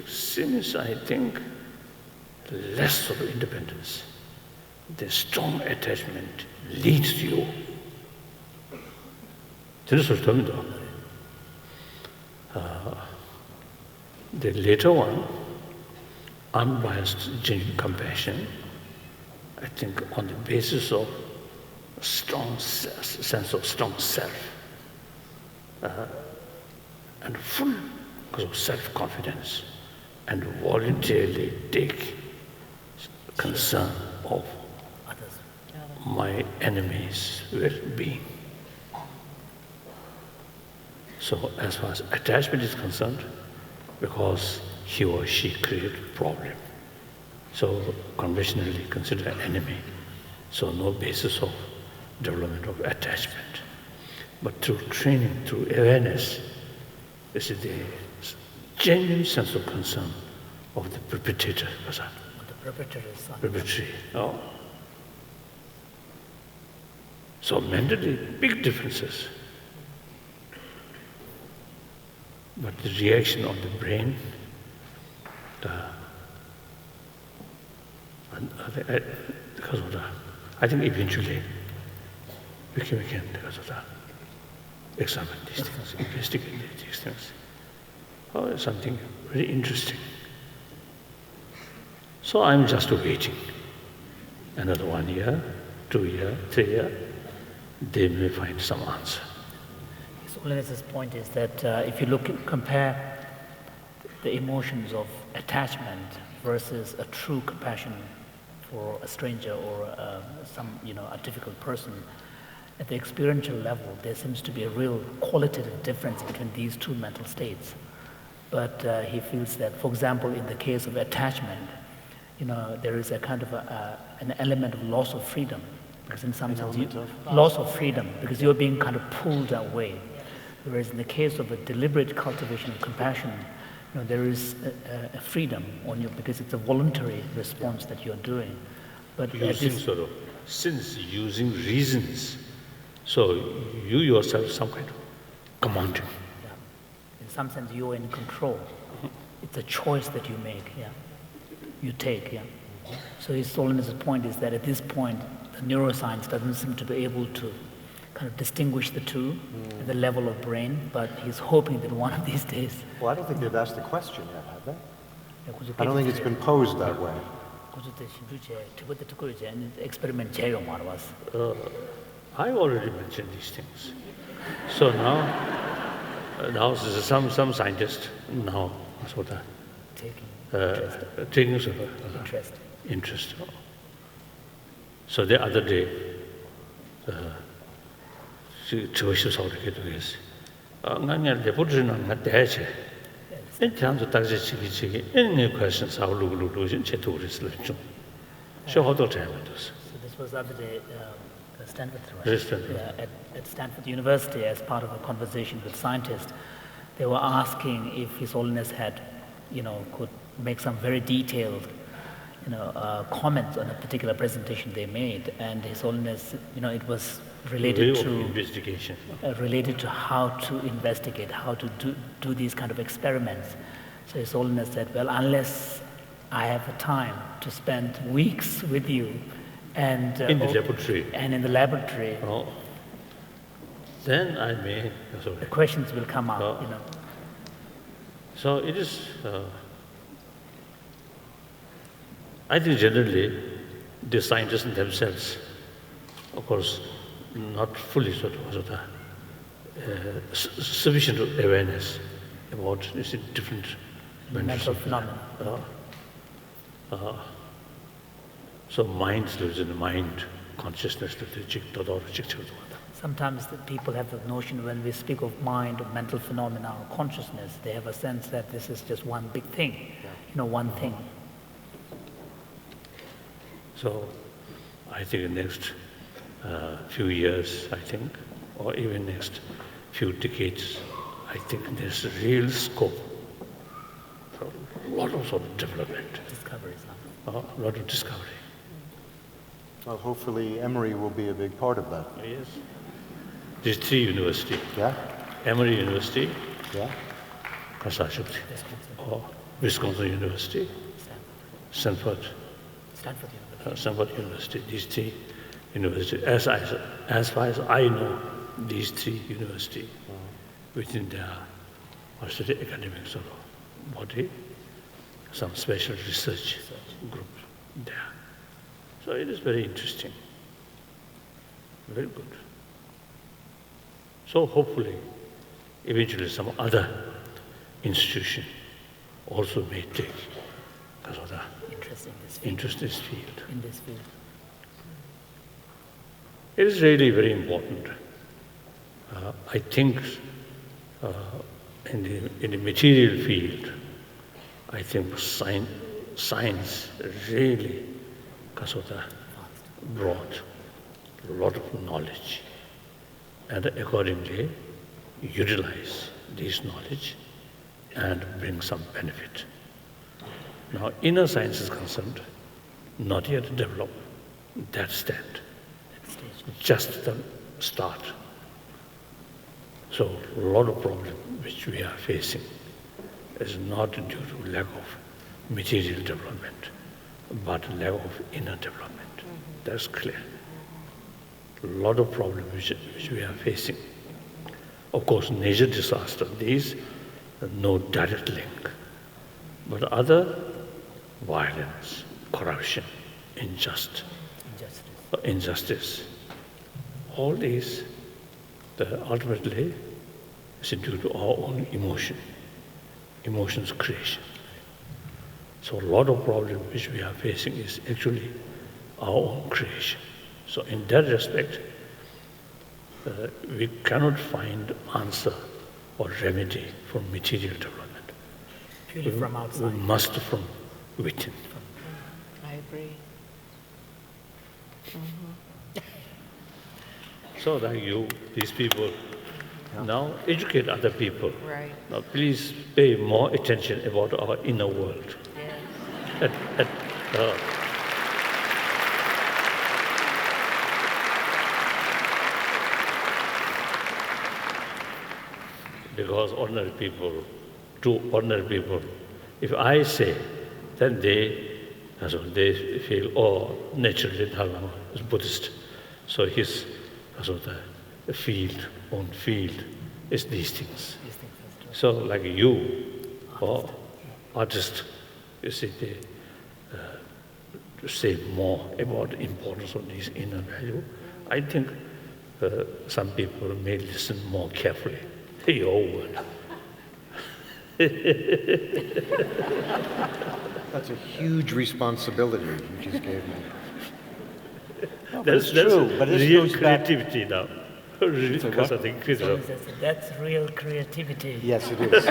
since I think less of independence, the strong attachment leads to you. The later one, unbiased, genuine compassion, I think on the basis of strong sense of strong self and full self-confidence, and voluntarily take concern of my enemy's well-being. So as far as attachment is concerned, because he or she created problem, so conventionally consider enemy, so no basis of development of attachment. But through training, through awareness, this is the genuine sense of concern of the perpetrator. The perpetrator's son. Perpetrator. Oh. So mentally, big differences. But the reaction of the brain, because of that, I think eventually we can because of that, examine these things, investigate these things. Oh, it's something very interesting. So I'm just waiting. Another 1 year, 2 years, 3 years, they may find some answer. So Holiness's point is that if you compare the emotions of attachment versus a true compassion for a stranger or a difficult person, at the experiential level, there seems to be a real qualitative difference between these two mental states. But he feels that, for example, in the case of attachment, there is a kind of an element of loss of freedom, because in some sense, loss of freedom, because you're being kind of pulled away. Whereas in the case of a deliberate cultivation of compassion, there is a freedom on you, because it's a voluntary response that you're doing. But since using reasons, so you yourself some kind of commanding. In some sense, you're in control. it's a choice that you make, yeah. You take, yeah. So His Holiness's point is that at this point, the neuroscience doesn't seem to be able to kind of distinguish the two at the level of brain, but he's hoping that one of these days. Well, I don't think they've asked the question yet, have they? Yeah, I don't think it's been posed that way. experiment I already mentioned these things. So now some scientists now sort of taking sort of interest. So the other day, choices how to get this. The Buddhism not the in terms of taxi, any questions how to chetu is legend. So how to time it is. So this was the other day at Stanford, right? Yes, Stanford. Yeah, at Stanford University, as part of a conversation with scientists, they were asking if His Holiness had, could make some very detailed, comments on a particular presentation they made, and His Holiness, it was related to investigation, related to how to investigate, how to do these kind of experiments. So His Holiness said, well, unless I have the time to spend weeks with you and in the laboratory. And in the laboratory, then I may. Sorry. the questions will come up. So it is. I think generally, the scientists themselves, of course, not fully sufficient awareness about this different mental phenomena. So mind lives in the mind, consciousness. Sometimes the people have the notion when we speak of mind or mental phenomena or consciousness, they have a sense that this is just one big thing, one thing. So I think the next few years, or even next few decades, I think there's a real scope for a lot of sort of development. Discoveries. A lot of discovery. Well, hopefully Emory will be a big part of that. Yes. There's 3 universities. Yeah? Emory University, Yeah? Massachusetts, or Wisconsin University, Stanford University. These 3 universities, as far as I know, these 3 universities within their academic sort of body, some special research group there. So it is very interesting, very good. So hopefully, eventually some other institution also may take interest in this field. In this field. It is really very important. I think in the material field, I think science really brought a lot of knowledge, and accordingly utilize this knowledge and bring some benefit. Now, inner science is concerned, not yet developed that stand, just the start. So a lot of problems which we are facing is not due to lack of material development, but lack of inner development. That's clear. A lot of problems which we are facing. Of course, nature disaster, these no direct link. But other violence, corruption, injustice, all these ultimately is due to our own emotions creation. So a lot of problems which we are facing is actually our own creation. So in that respect, we cannot find answer or remedy for material development. Purely from outside. We must from within. I agree. So that these people, now educate other people. Right. Now please pay more attention about our inner world. Yes. Because ordinary people, to ordinary people, If I say, then they feel, oh, naturally Dalai Lama is Buddhist. So his own field is these things. So like you, or artists, you see, they say more about the importance of these inner value. I think some people may listen more carefully to your word. That's a huge responsibility you just gave me. That's true, but this real goes back- creativity now. Because I think criticism. That's real creativity. Yes, it is.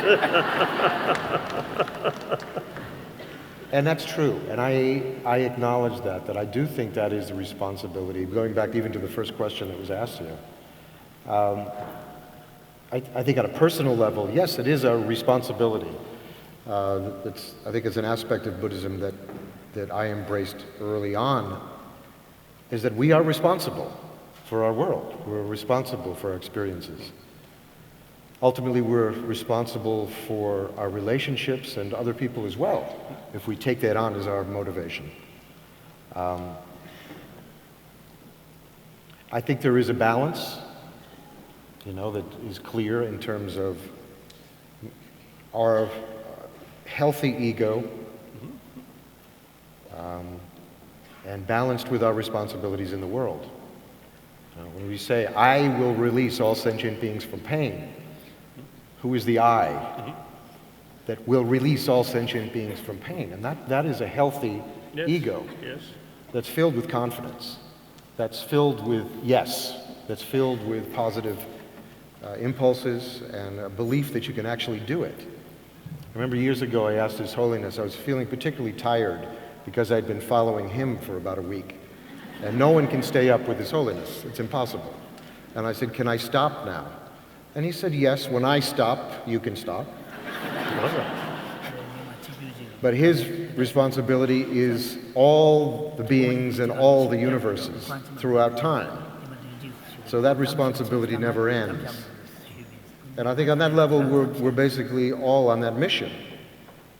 And that's true, and I acknowledge that I do think that is the responsibility, going back even to the first question that was asked here. I think at a personal level, yes, it is a responsibility. I think it's an aspect of Buddhism that I embraced early on, is that we are responsible for our world. We're responsible for our experiences. Ultimately, we're responsible for our relationships and other people as well, if we take that on as our motivation. I think there is a balance, that is clear in terms of our healthy ego and balanced with our responsibilities in the world. When we say, I will release all sentient beings from pain, who is the I that will release all sentient beings from pain? And that is a healthy ego that's filled with confidence, that's filled with yes, that's filled with positive impulses and a belief that you can actually do it. I remember years ago I asked His Holiness, I was feeling particularly tired because I'd been following him for about a week. And no one can stay up with His Holiness. It's impossible. And I said, can I stop now? And he said, yes, when I stop, you can stop. But his responsibility is all the beings and all the universes throughout time. So that responsibility never ends. And I think on that level, we're basically all on that mission.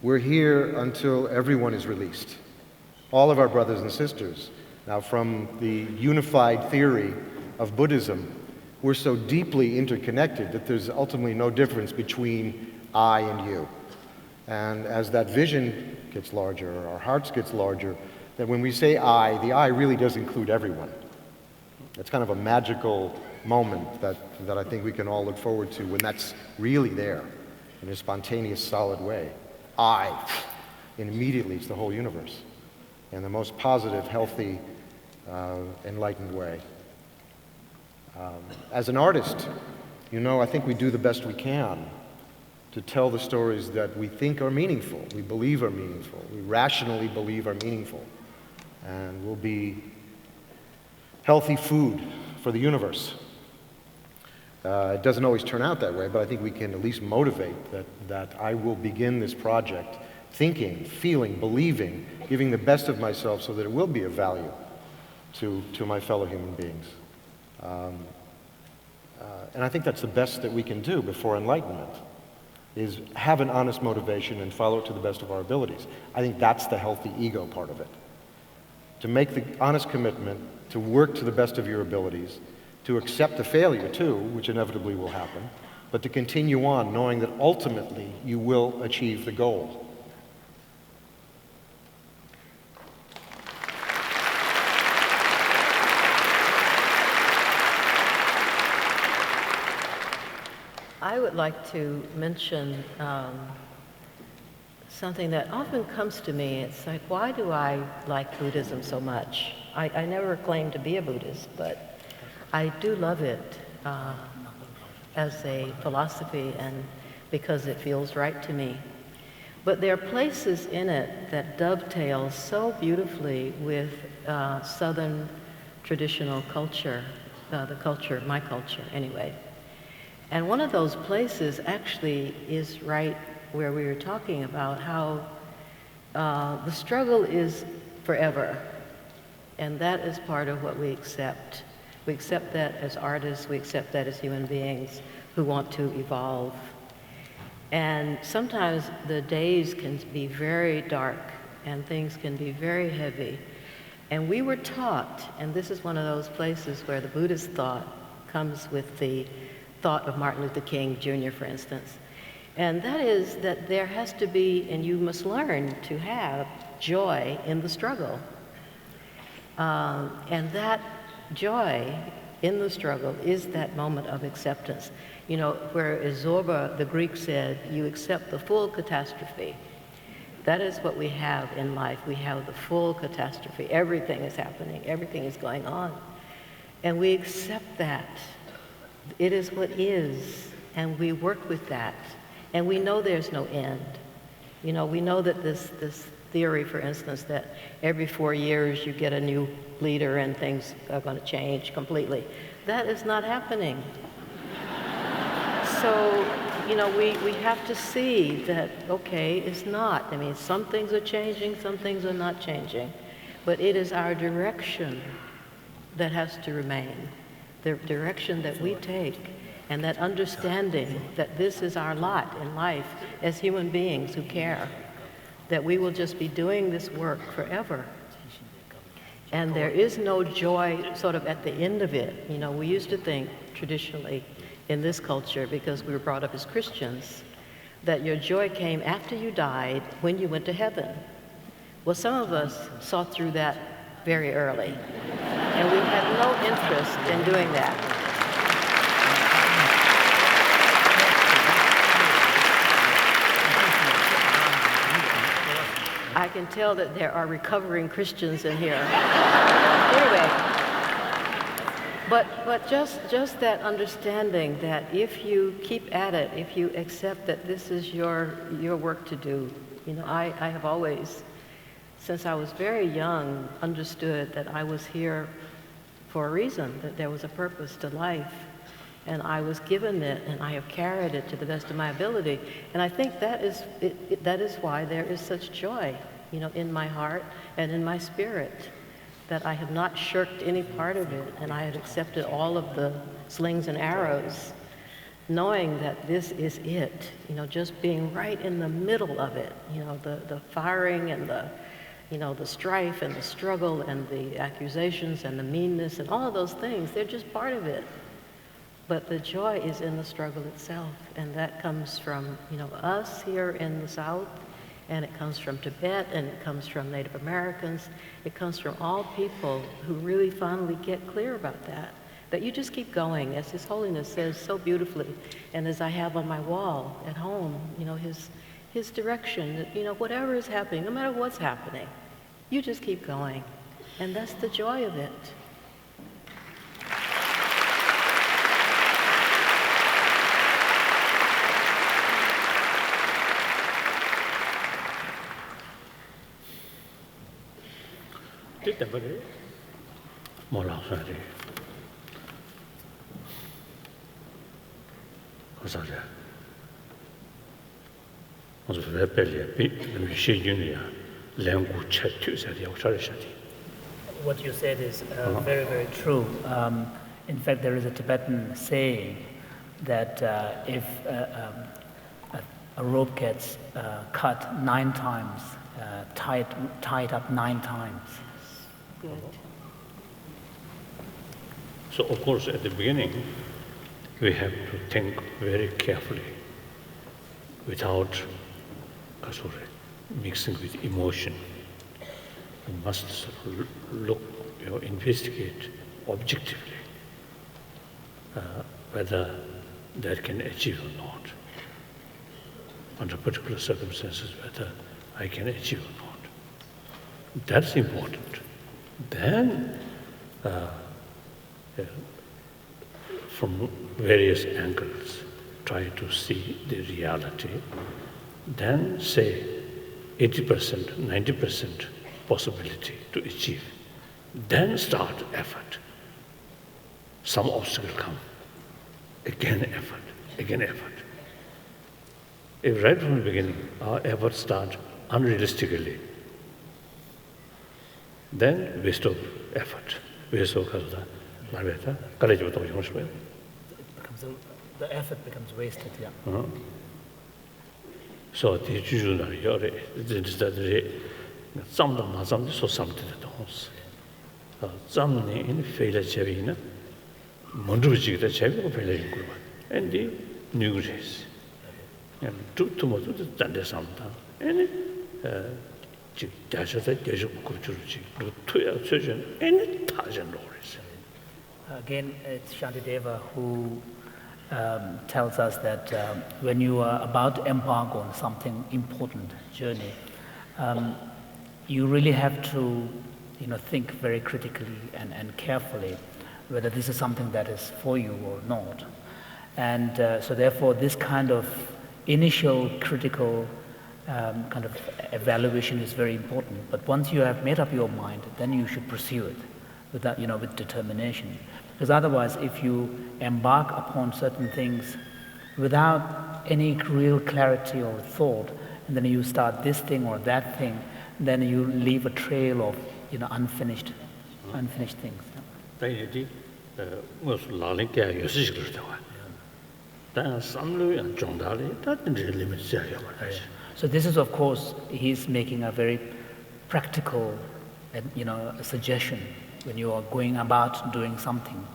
We're here until everyone is released. All of our brothers and sisters. Now, from the unified theory of Buddhism, we're so deeply interconnected that there's ultimately no difference between I and you. And as that vision gets larger, our hearts gets larger, that when we say I, the I really does include everyone. It's kind of a magical moment that I think we can all look forward to when that's really there in a spontaneous, solid way. I, and immediately it's the whole universe in the most positive, healthy, enlightened way. As an artist, I think we do the best we can to tell the stories that we think are meaningful, we believe are meaningful, we rationally believe are meaningful, and will be healthy food for the universe. It doesn't always turn out that way, but I think we can at least motivate that I will begin this project thinking, feeling, believing, giving the best of myself so that it will be of value to my fellow human beings. And I think that's the best that we can do before enlightenment, is have an honest motivation and follow it to the best of our abilities. I think that's the healthy ego part of it. To make the honest commitment, to work to the best of your abilities, to accept the failure too, which inevitably will happen, but to continue on knowing that ultimately you will achieve the goal. I would like to mention something that often comes to me. It's like, why do I like Buddhism so much? I never claimed to be a Buddhist, but I do love it as a philosophy and because it feels right to me. But there are places in it that dovetail so beautifully with Southern traditional culture, my culture anyway. And one of those places actually is right where we were talking about how the struggle is forever. And that is part of what we accept. We accept that as artists, we accept that as human beings who want to evolve. And sometimes the days can be very dark and things can be very heavy. And we were taught, and this is one of those places where the Buddhist thought comes with the thought of Martin Luther King Jr., for instance. And that is that there has to be, and you must learn to have joy in the struggle. And that joy in the struggle is that moment of acceptance. You know, where Zorba, the Greek, said, you accept the full catastrophe. That is what we have in life. We have the full catastrophe. Everything is happening. Everything is going on. And we accept that. It is what is. And we work with that. And we know there's no end. You know, we know that this theory, for instance, that every 4 years you get a new leader and things are going to change completely. That is not happening. So, you know, we have to see that, okay, it's not. I mean, some things are changing, some things are not changing. But it is our direction that has to remain, the direction that we take, and that understanding that this is our lot in life as human beings who care, that we will just be doing this work forever. And there is no joy sort of at the end of it. You know, we used to think traditionally in this culture, because we were brought up as Christians, that your joy came after you died, when you went to heaven. Well, some of us saw through that very early, and we had no interest in doing that. I can tell that there are recovering Christians in here. Anyway, but just that understanding that if you keep at it, if you accept that this is your work to do. You know, I have always, since I was very young, understood that I was here for a reason, that there was a purpose to life. And I was given it, and I have carried it to the best of my ability. And I think that is why there is such joy, you know, in my heart and in my spirit, that I have not shirked any part of it, and I have accepted all of the slings and arrows, knowing that this is it, you know, just being right in the middle of it, you know, the firing and the, you know, the strife and the struggle and the accusations and the meanness and all of those things, they're just part of it. But the joy is in the struggle itself, and that comes from, you know, us here in the South, and it comes from Tibet, and it comes from Native Americans. It comes from all people who really finally get clear about that you just keep going, as His Holiness says so beautifully, and as I have on my wall at home, you know, his direction, that, you know, whatever is happening, no matter what's happening, you just keep going, and that's the joy of it. Did the Mola Sari? What's that? Was a rebellion, she Junia, language chat to Sadia, What you said is very, very true. In fact, there is a Tibetan saying that if a rope gets cut 9 times, tied up 9 times. Good. So, of course, at the beginning, we have to think very carefully without mixing with emotion. We must sort of look, you know, investigate objectively whether that can achieve or not. Under particular circumstances, whether I can achieve or not. That's important. Then, from various angles, try to see the reality. Then say 80%, 90% possibility to achieve. Then start effort. Some obstacle come. Again effort, again effort. If right from the beginning our efforts start unrealistically, then waste of effort. Waste of The effort becomes wasted, yeah. So the usual yore, some of them some so some to the dance. Some in failure chavina, Monduji the chavi of failure group, and the new race. And two tomorrow the Tanda Santa, and Dasha the Kuchuchi, to surgeon, and Tajan Loris. Again, it's Shantideva who tells us that when you are about to embark on something important journey, you really have to, think very critically and carefully whether this is something that is for you or not. And so therefore, this kind of initial critical kind of evaluation is very important. But once you have made up your mind, then you should pursue it with that, with determination. Because otherwise, if you embark upon certain things without any real clarity or thought, and then you start this thing or that thing, then you leave a trail of unfinished things. So this is, of course, he's making a very practical, suggestion when you are going about doing something.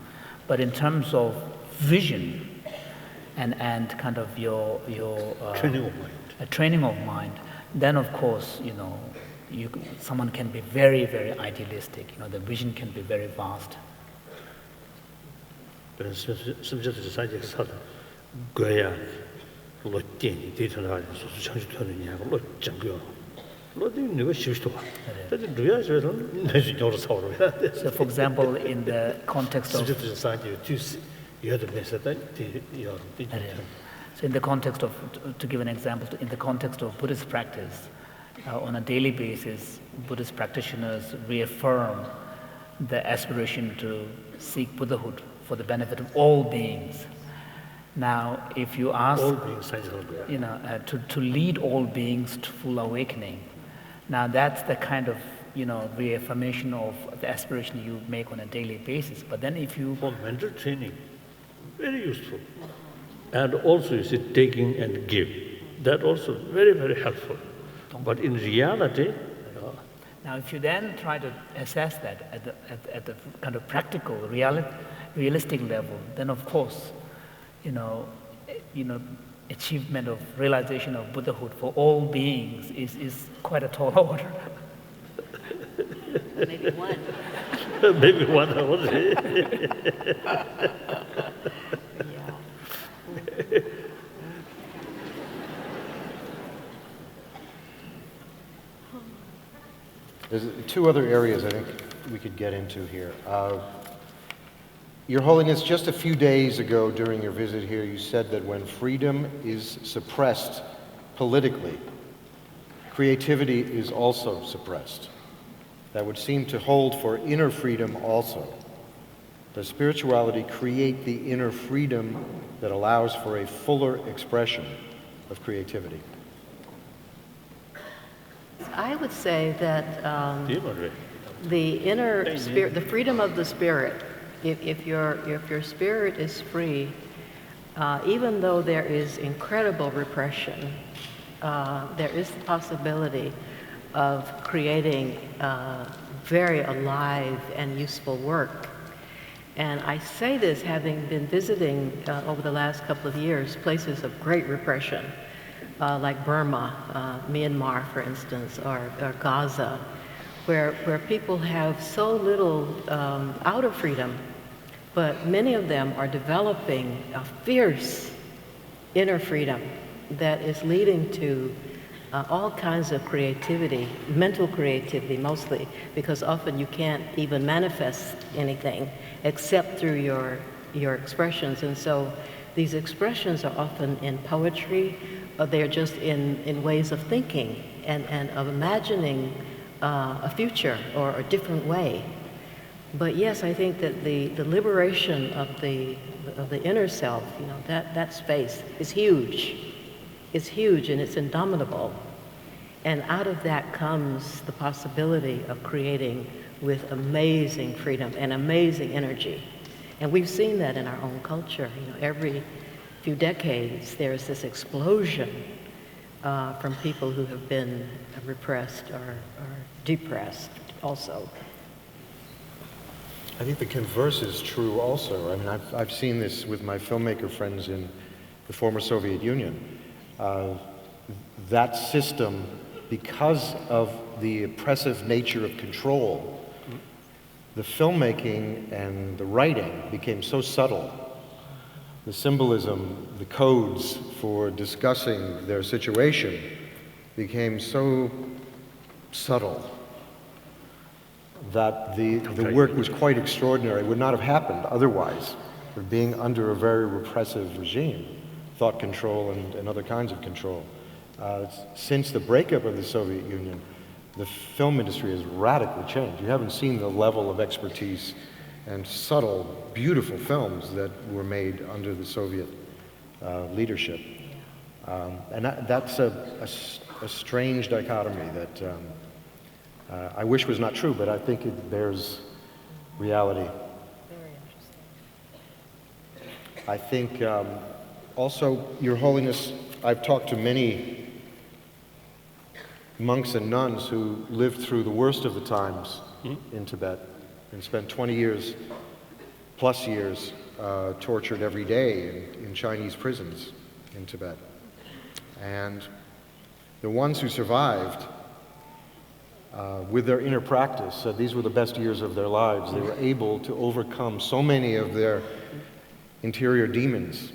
But in terms of vision and kind of your training of mind, then of course, someone can be very, very idealistic. The vision can be very vast. So, for example, in the context of to give an example, in the context of Buddhist practice, on a daily basis, Buddhist practitioners reaffirm the aspiration to seek Buddhahood for the benefit of all beings. Now, if you ask, to lead all beings to full awakening, now that's the kind of, reaffirmation of the aspiration you make on a daily basis. But then if you... For mental training, very useful. And also, you see, taking and give. That also very, very helpful. But in reality... Now, if you then try to assess that at the kind of practical, realistic level, then of course, achievement of realization of Buddhahood for all beings is quite a tall order. Maybe one. Maybe one only. Yeah. There's two other areas I think we could get into here. Your Holiness, just a few days ago during your visit here, you said that when freedom is suppressed politically, creativity is also suppressed. That would seem to hold for inner freedom also. Does spirituality create the inner freedom that allows for a fuller expression of creativity? I would say that the inner spirit, the freedom of the spirit, if your spirit is free, even though there is incredible repression, there is the possibility of creating very alive and useful work. And I say this having been visiting over the last couple of years places of great repression, like Burma, Myanmar, for instance, or Gaza, where people have so little outer freedom, but many of them are developing a fierce inner freedom that is leading to all kinds of creativity, mental creativity mostly, because often you can't even manifest anything except through your expressions. And so these expressions are often in poetry, or they're just in ways of thinking and of imagining a future or a different way. But yes, I think that the liberation of the inner self, that space is huge. It's huge and it's indomitable. And out of that comes the possibility of creating with amazing freedom and amazing energy. And we've seen that in our own culture. Every few decades, there's this explosion from people who have been repressed or depressed also. I think the converse is true also. I mean, I've seen this with my filmmaker friends in the former Soviet Union. That system, because of the oppressive nature of control, the filmmaking and the writing became so subtle. The symbolism, the codes for discussing their situation became so subtle that the work was quite extraordinary. It would not have happened otherwise, for being under a very repressive regime, thought control and other kinds of control. Since the breakup of the Soviet Union, the film industry has radically changed. You haven't seen the level of expertise and subtle, beautiful films that were made under the Soviet leadership. And that's a strange dichotomy that I wish was not true, but I think it bears reality. Very interesting. I think also, Your Holiness, I've talked to many monks and nuns who lived through the worst of the times in Tibet and spent 20 years, plus years, tortured every day in Chinese prisons in Tibet. And the ones who survived, with their inner practice, said these were the best years of their lives. They were able to overcome so many of their interior demons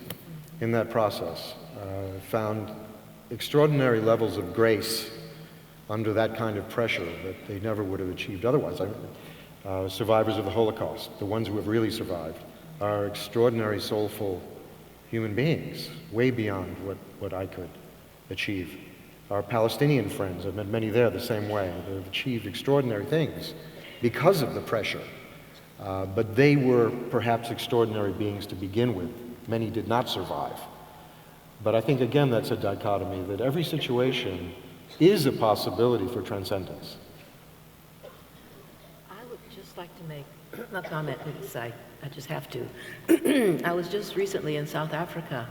in that process, found extraordinary levels of grace under that kind of pressure that they never would have achieved otherwise. Survivors of the Holocaust, the ones who have really survived, are extraordinary, soulful human beings, way beyond what I could achieve. Our Palestinian friends, I've met many there the same way. They've achieved extraordinary things because of the pressure. But they were perhaps extraordinary beings to begin with. Many did not survive. But I think, again, that's a dichotomy, that every situation is a possibility for transcendence. I would just like to make a comment, because I just have to. I was just recently in South Africa,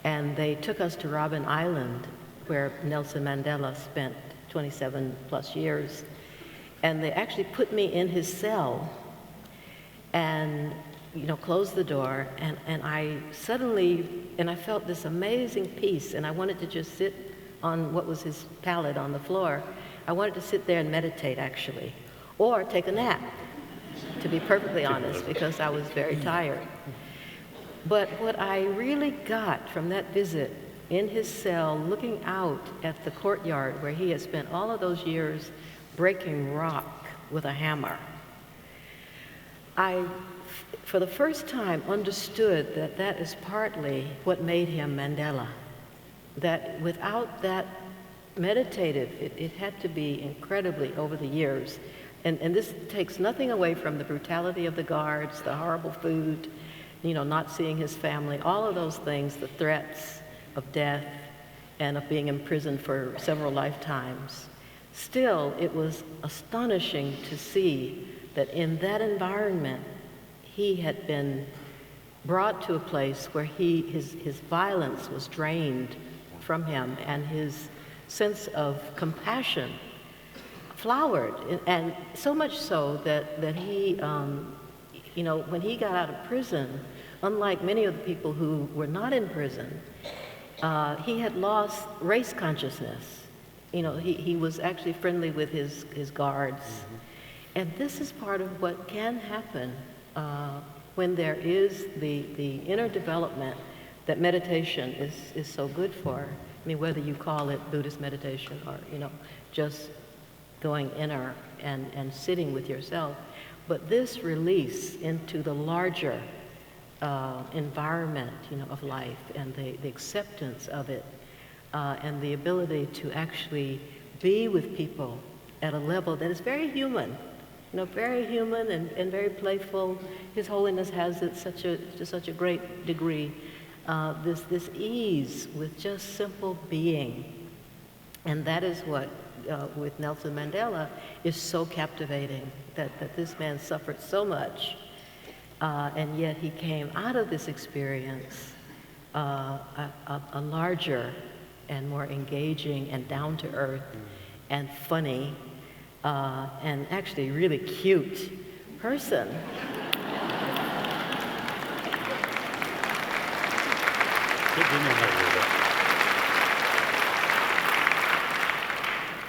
and they took us to Robben Island, where Nelson Mandela spent 27 plus years. And they actually put me in his cell and, closed the door, and I suddenly, I felt this amazing peace, and I wanted to just sit on what was his pallet on the floor. I wanted to sit there and meditate, actually, or take a nap, to be perfectly honest, because I was very tired. But what I really got from that visit in his cell, looking out at the courtyard where he had spent all of those years breaking rock with a hammer, I, for the first time, understood that that is partly what made him Mandela. That without that meditative, it had to be incredibly over the years. And this takes nothing away from the brutality of the guards, the horrible food, not seeing his family, all of those things, the threats of death and of being imprisoned for several lifetimes. Still, it was astonishing to see that in that environment, he had been brought to a place where his violence was drained from him, and his sense of compassion flowered, and so much so that he, when he got out of prison, unlike many of the people who were not in prison, he had lost race consciousness. He was actually friendly with his guards. Mm-hmm. And this is part of what can happen when there is the inner development that meditation is so good for. I mean, whether you call it Buddhist meditation or, just going inner and sitting with yourself. But this release into the larger environment, of life, and the acceptance of it, and the ability to actually be with people at a level that is very human, very human and very playful. His Holiness has it to such a great degree. This ease with just simple being. And that is what, with Nelson Mandela, is so captivating, that this man suffered so much, and yet he came out of this experience a larger and more engaging and down to earth and funny and actually really cute person.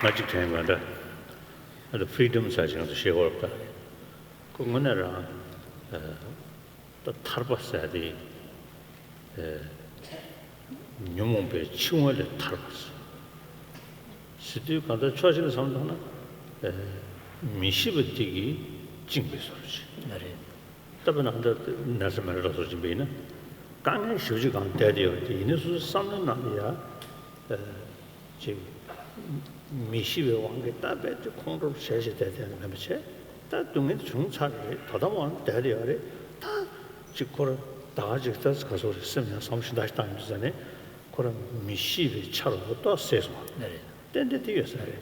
Magic time and the freedom searching of the share of the Kungunera, the Tarbasa, the Numumbe, Chumel Tarbas. Situ can the church in some Mishibutigi, Jingbis. Tabananda Nasaman Rosojibina. Gang Shuji on Daddy, the Inus Summer Nadia, Mishibe one get that bed to control says it and membership. That to me, Chung Chari, Todawan, Daddy, that Chikora, Dajik, that's because of similar assumption that times than it. Kora Mishibe Charlotte says one. Then the dear say.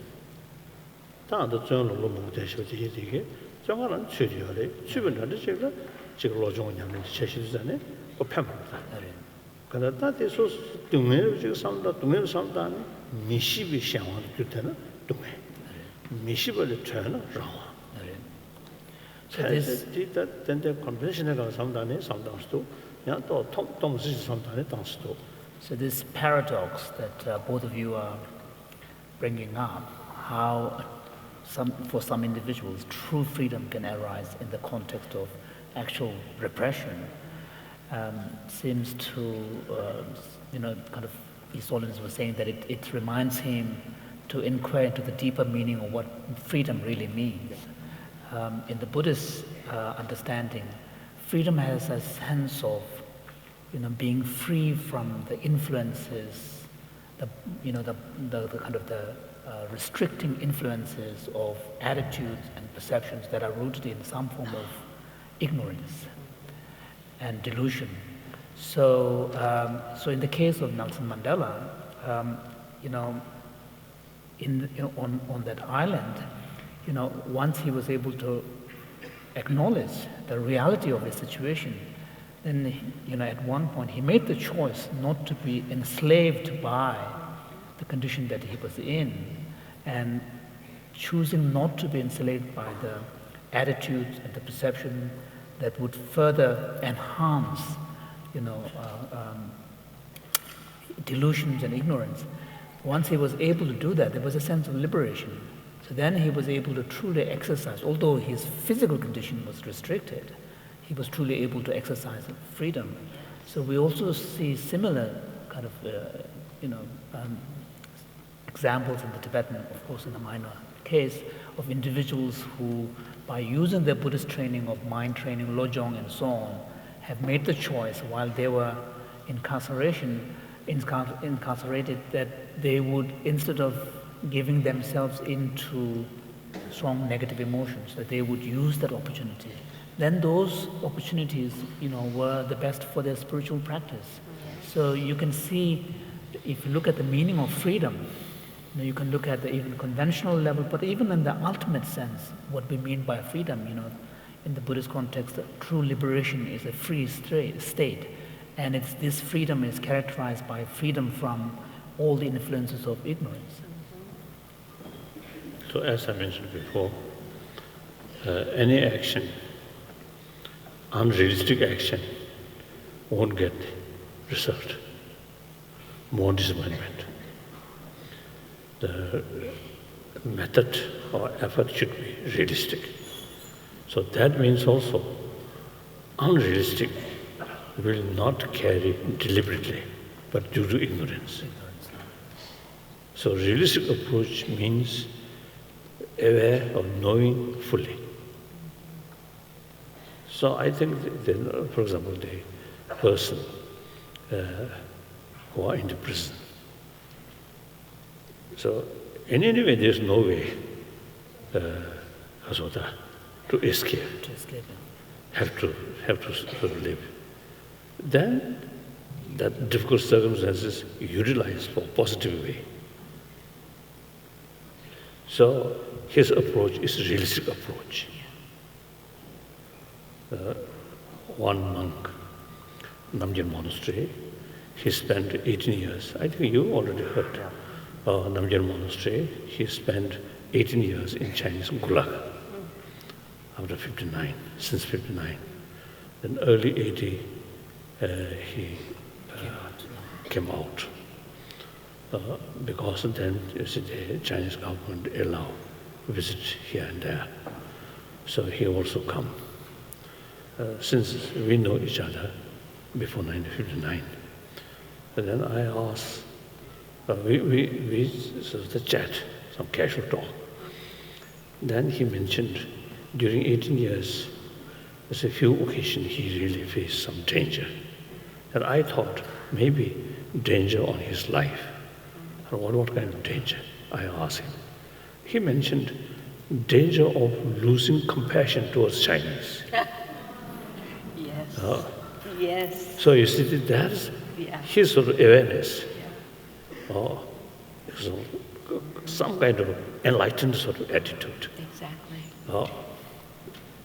Down the journal of Modesh with the Hidigi, Jangaran Chudiore, Chuban, the Chigla, Chiglojon, and Cheshire Zane, or Pamela. That is so to me, sometime. Mishibi Shawan to tell to me. Mishiba the turn around. So this did that then the conventional sometimes too. Yeah, Tom sometimes dance too. So this paradox that both of you are bringing up, how for some individuals true freedom can arise in the context of actual repression, seems to kind of Holiness was saying that it reminds him to inquire into the deeper meaning of what freedom really means. In the Buddhist understanding, freedom has a sense of being free from the influences, the kind of the restricting influences of attitudes and perceptions that are rooted in some form of ignorance and delusion. So, in the case of Nelson Mandela, on that island, once he was able to acknowledge the reality of his situation, then at one point he made the choice not to be enslaved by the condition that he was in, and choosing not to be enslaved by the attitudes and the perception that would further enhance delusions and ignorance. Once he was able to do that, there was a sense of liberation. So then he was able to truly exercise, although his physical condition was restricted, he was truly able to exercise freedom. So we also see similar kind of, examples in the Tibetan, of course in a minor case, of individuals who, by using their Buddhist training of mind training, lojong and so on, have made the choice while they were incarcerated that they would, instead of giving themselves into strong negative emotions, that they would use that opportunity. Then those opportunities, were the best for their spiritual practice. So you can see, if you look at the meaning of freedom, you can look at the even conventional level, but even in the ultimate sense, what we mean by freedom, in the Buddhist context, true liberation is a free state, and this freedom is characterized by freedom from all the influences of ignorance. So as I mentioned before, any action, unrealistic action, won't get result, more disappointment. The method or effort should be realistic. So that means also unrealistic will not carry deliberately, but due to ignorance. So realistic approach means aware of knowing fully. So I think, for example, the person who are in the prison. So in any way, there's no way to escape. Have to sort of live. Then that difficult circumstances utilized for positive way. So his approach is a realistic approach. One monk, Namgyal Monastery, he spent 18 years. I think you already heard. Namgyal Monastery, he spent 18 years in Chinese Gulag after 59, since 59. Then early 80, he came out. Because then you see, the Chinese government allow visit here and there. So he also come. Since we know each other before 1959. And then I asked, we sort of chat, some casual talk. Then he mentioned during 18 years, there's a few occasions he really faced some danger. And I thought maybe danger on his life. And what kind of danger? I asked him. He mentioned danger of losing compassion towards Chinese. Yes. Yes. So you see, that's his sort of awareness. So some kind of enlightened sort of attitude. Exactly.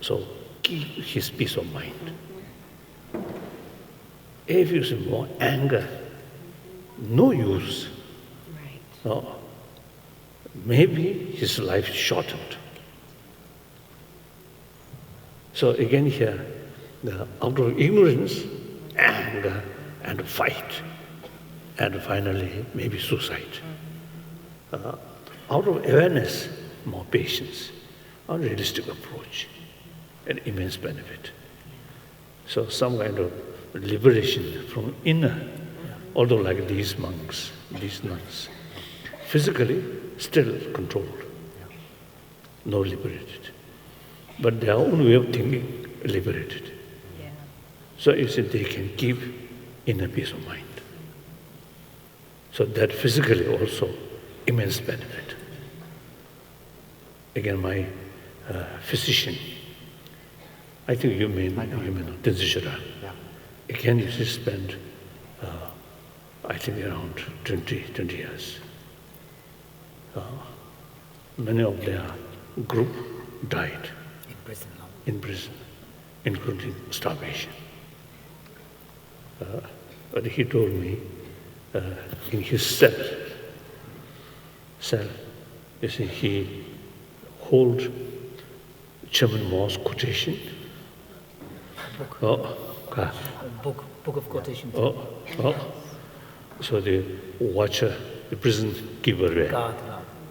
So keep his peace of mind. If you see more anger, no use. Right. Maybe his life shortened. So again here, out of ignorance, anger, and fight, and finally maybe suicide. Out of awareness, more patience, a realistic approach, and immense benefit. So some kind of liberation from inner, although like these monks, these nuns, physically still controlled, no liberated, but their own way of thinking liberated. Yeah. So you see, they can keep inner peace of mind. So that physically also immense benefit. Again, my physician, I think you may know, Tenzin. Yeah. Again, you spent, I think around 20 years. Many of their group died in prison, including starvation. But he told me, in his cell, you see, he hold Chairman Mao's quotation. Book of quotations. So the watcher, the prison keeper,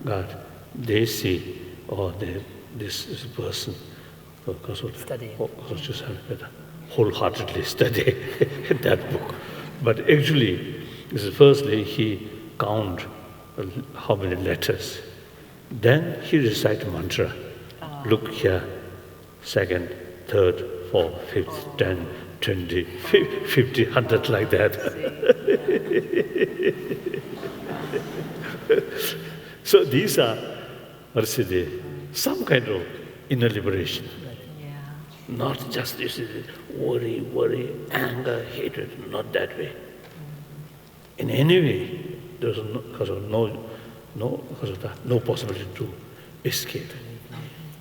God, they see, this person, Study. wholeheartedly study that book. But actually, firstly, he count how many letters. Then he recite mantra. Look here, second, third, fourth, fifth, 10, 20, 50, 100, like that. So these are, some kind of inner liberation. Yeah. Not just this worry, anger, hatred, not that way. In any way, there's no possibility to escape,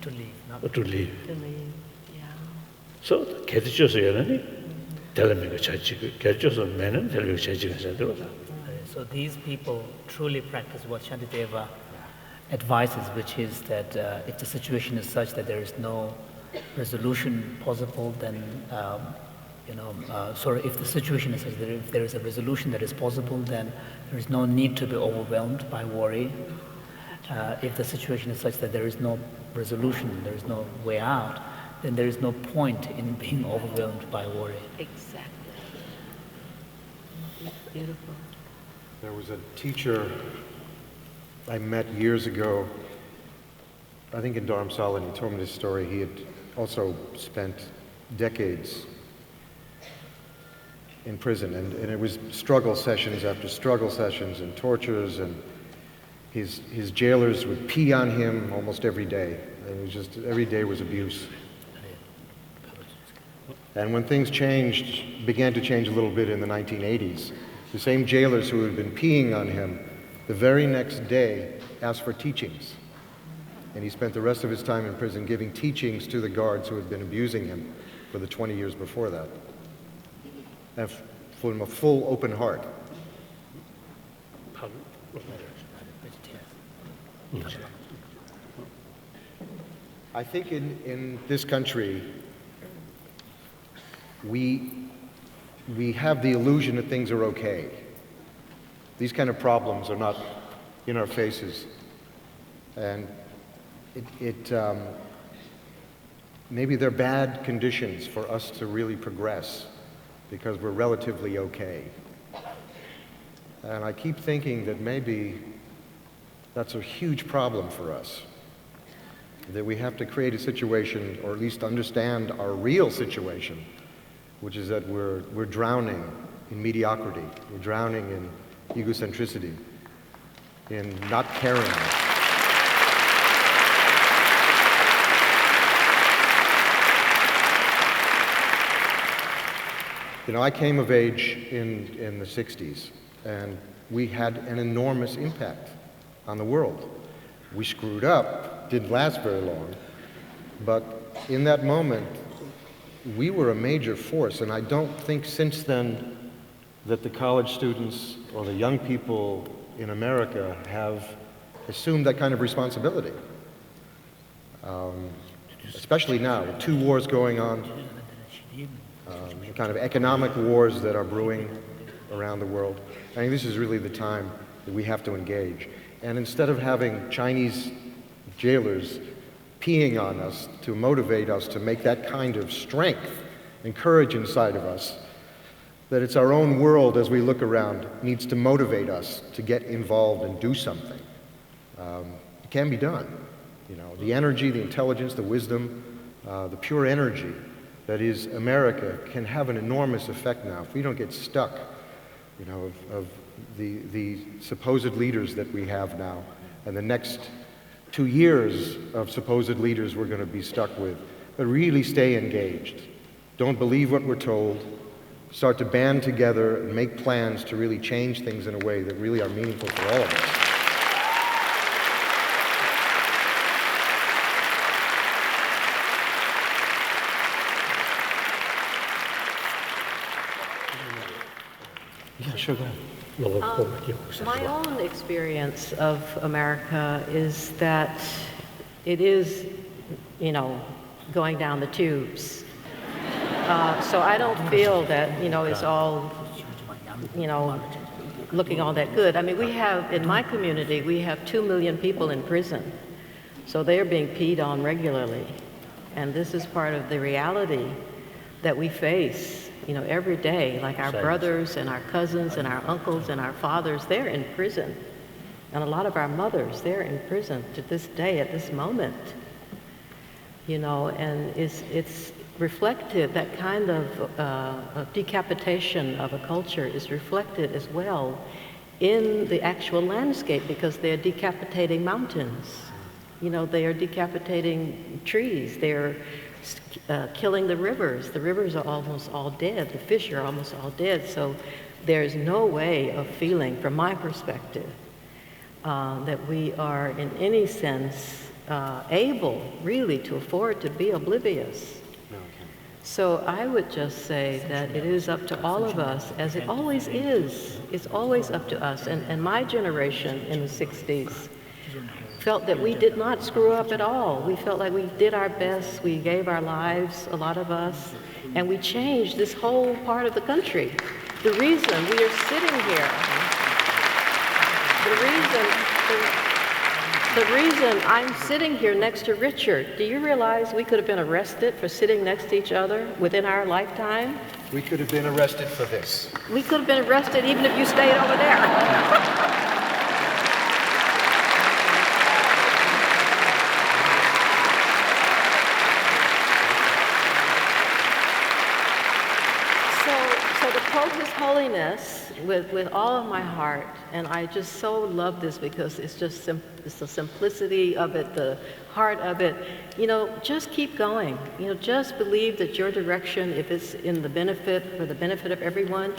To leave. to leave. To leave. Yeah. So, So these people truly practice what Shantideva advises, which is that if the situation is such that there is no resolution possible, then if the situation is such that if there is a resolution that is possible, then there is no need to be overwhelmed by worry. If the situation is such that there is no resolution, there is no way out, then there is no point in being overwhelmed by worry. Exactly. Beautiful. There was a teacher I met years ago, I think in Dharamsala, and he told me this story. He had also spent decades in prison, and it was struggle sessions after struggle sessions and tortures, and his jailers would pee on him almost every day. It was just, every day was abuse. And when things began to change a little bit in the 1980s, the same jailers who had been peeing on him, the very next day asked for teachings. And he spent the rest of his time in prison giving teachings to the guards who had been abusing him for the 20 years before that. And from a full open heart. I think in this country, we have the illusion that things are okay. These kind of problems are not in our faces. And maybe they're bad conditions for us to really progress because we're relatively okay. And I keep thinking that maybe that's a huge problem for us, that we have to create a situation, or at least understand our real situation, which is that we're drowning in mediocrity, we're drowning in egocentricity, in not caring. You know, I came of age in the 60s, and we had an enormous impact on the world. We screwed up, didn't last very long, but in that moment, we were a major force, and I don't think since then that the college students or the young people in America have assumed that kind of responsibility. Especially now, with 2 wars going on, the kind of economic wars that are brewing around the world. I think this is really the time that we have to engage. And instead of having Chinese jailers peeing on us to motivate us to make that kind of strength and courage inside of us, that it's our own world as we look around needs to motivate us to get involved and do something. It can be done. You know, the energy, the intelligence, the wisdom, the pure energy that is America can have an enormous effect now if we don't get stuck, you know, of the supposed leaders that we have now, and the next 2 years of supposed leaders we're going to be stuck with. But really stay engaged. Don't believe what we're told. Start to band together and make plans to really change things in a way that really are meaningful for all of us. Yeah, sure, go ahead. My own experience of America is that it is, you know, going down the tubes. So I don't feel that, you know, it's all, you know, looking all that good. I mean, we have, in my community, we have 2 million people in prison. So they're being peed on regularly. And this is part of the reality that we face, you know, every day. Like our brothers and our cousins and our uncles and our fathers, they're in prison. And a lot of our mothers, they're in prison to this day, at this moment. You know, and it's reflected, that kind of decapitation of a culture is reflected as well in the actual landscape, because they're decapitating mountains. You know, they are decapitating trees. They're killing the rivers. The rivers are almost all dead. The fish are almost all dead. So there's no way of feeling, from my perspective, that we are in any sense able really to afford to be oblivious. So I would just say that it is up to all of us, as it always is. It's always up to us. And my generation in the 60s felt that we did not screw up at all. We felt like we did our best. We gave our lives, a lot of us, and we changed this whole part of the country. The reason we are sitting here, the reason I'm sitting here next to Richard, do you realize we could have been arrested for sitting next to each other within our lifetime? We could have been arrested for this. We could have been arrested even if you stayed over there. So to quote His Holiness with all of my heart, and I just so love this because it's just it's the simplicity of it, the heart of it. You know, just keep going. You know, just believe that your direction, if it's in the benefit, for the benefit of everyone,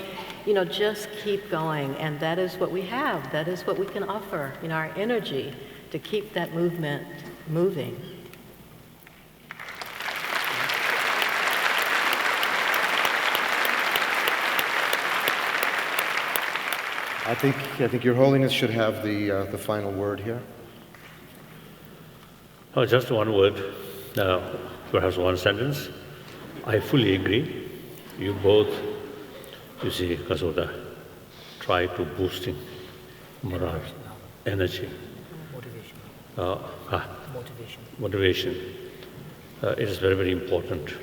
you know, just keep going. And that is what we have. That is what we can offer, you know, our energy to keep that movement moving. I think Your Holiness should have the final word here. Oh, just one word, perhaps one sentence. I fully agree. You both, you see, Kasoda, try to boosting morale, energy, motivation. It is very, very important.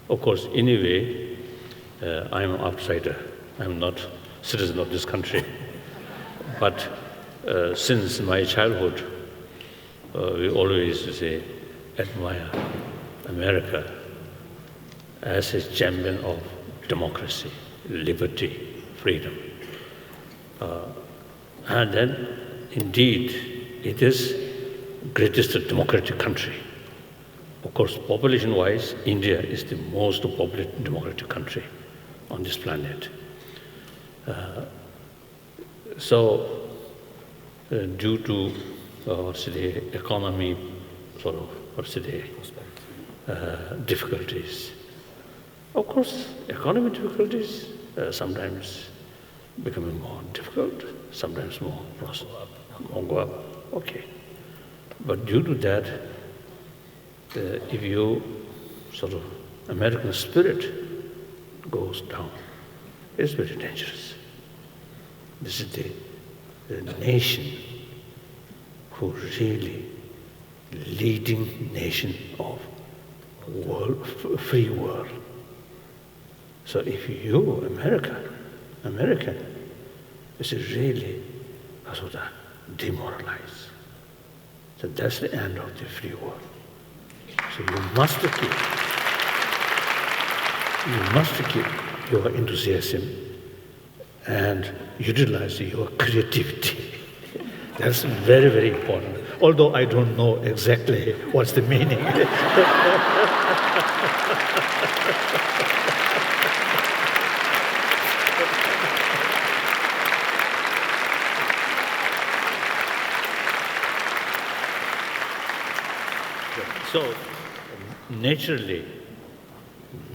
Of course, anyway, I am an outsider. I am not citizen of this country. But since my childhood, we always say, admire America as a champion of democracy, liberty, freedom. And then, indeed, it is greatest democratic country. Of course, population-wise, India is the most populated democratic country on this planet. So, due to economy difficulties. Of course, economic difficulties sometimes becoming more difficult, sometimes more go up. Okay. But due to that, if you American spirit goes down, it's very dangerous. This is the nation who really leading nation of free world. So if you, American, is really demoralized. So that's the end of the free world. So you must keep your enthusiasm and utilize your creativity. That's very, very important. Although I don't know exactly what's the meaning. So, naturally,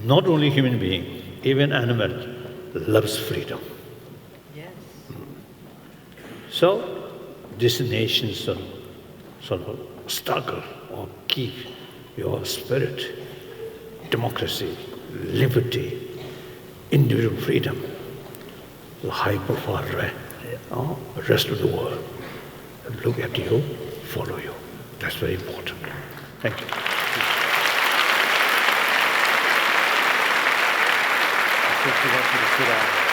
not only human being, even animal loves freedom. Yes. So, this nation sort of struggle or keep your spirit, democracy, liberty, individual freedom, the high profile, the rest of the world look at you, follow you. That's very important. Thank you. I think we want you to sit down.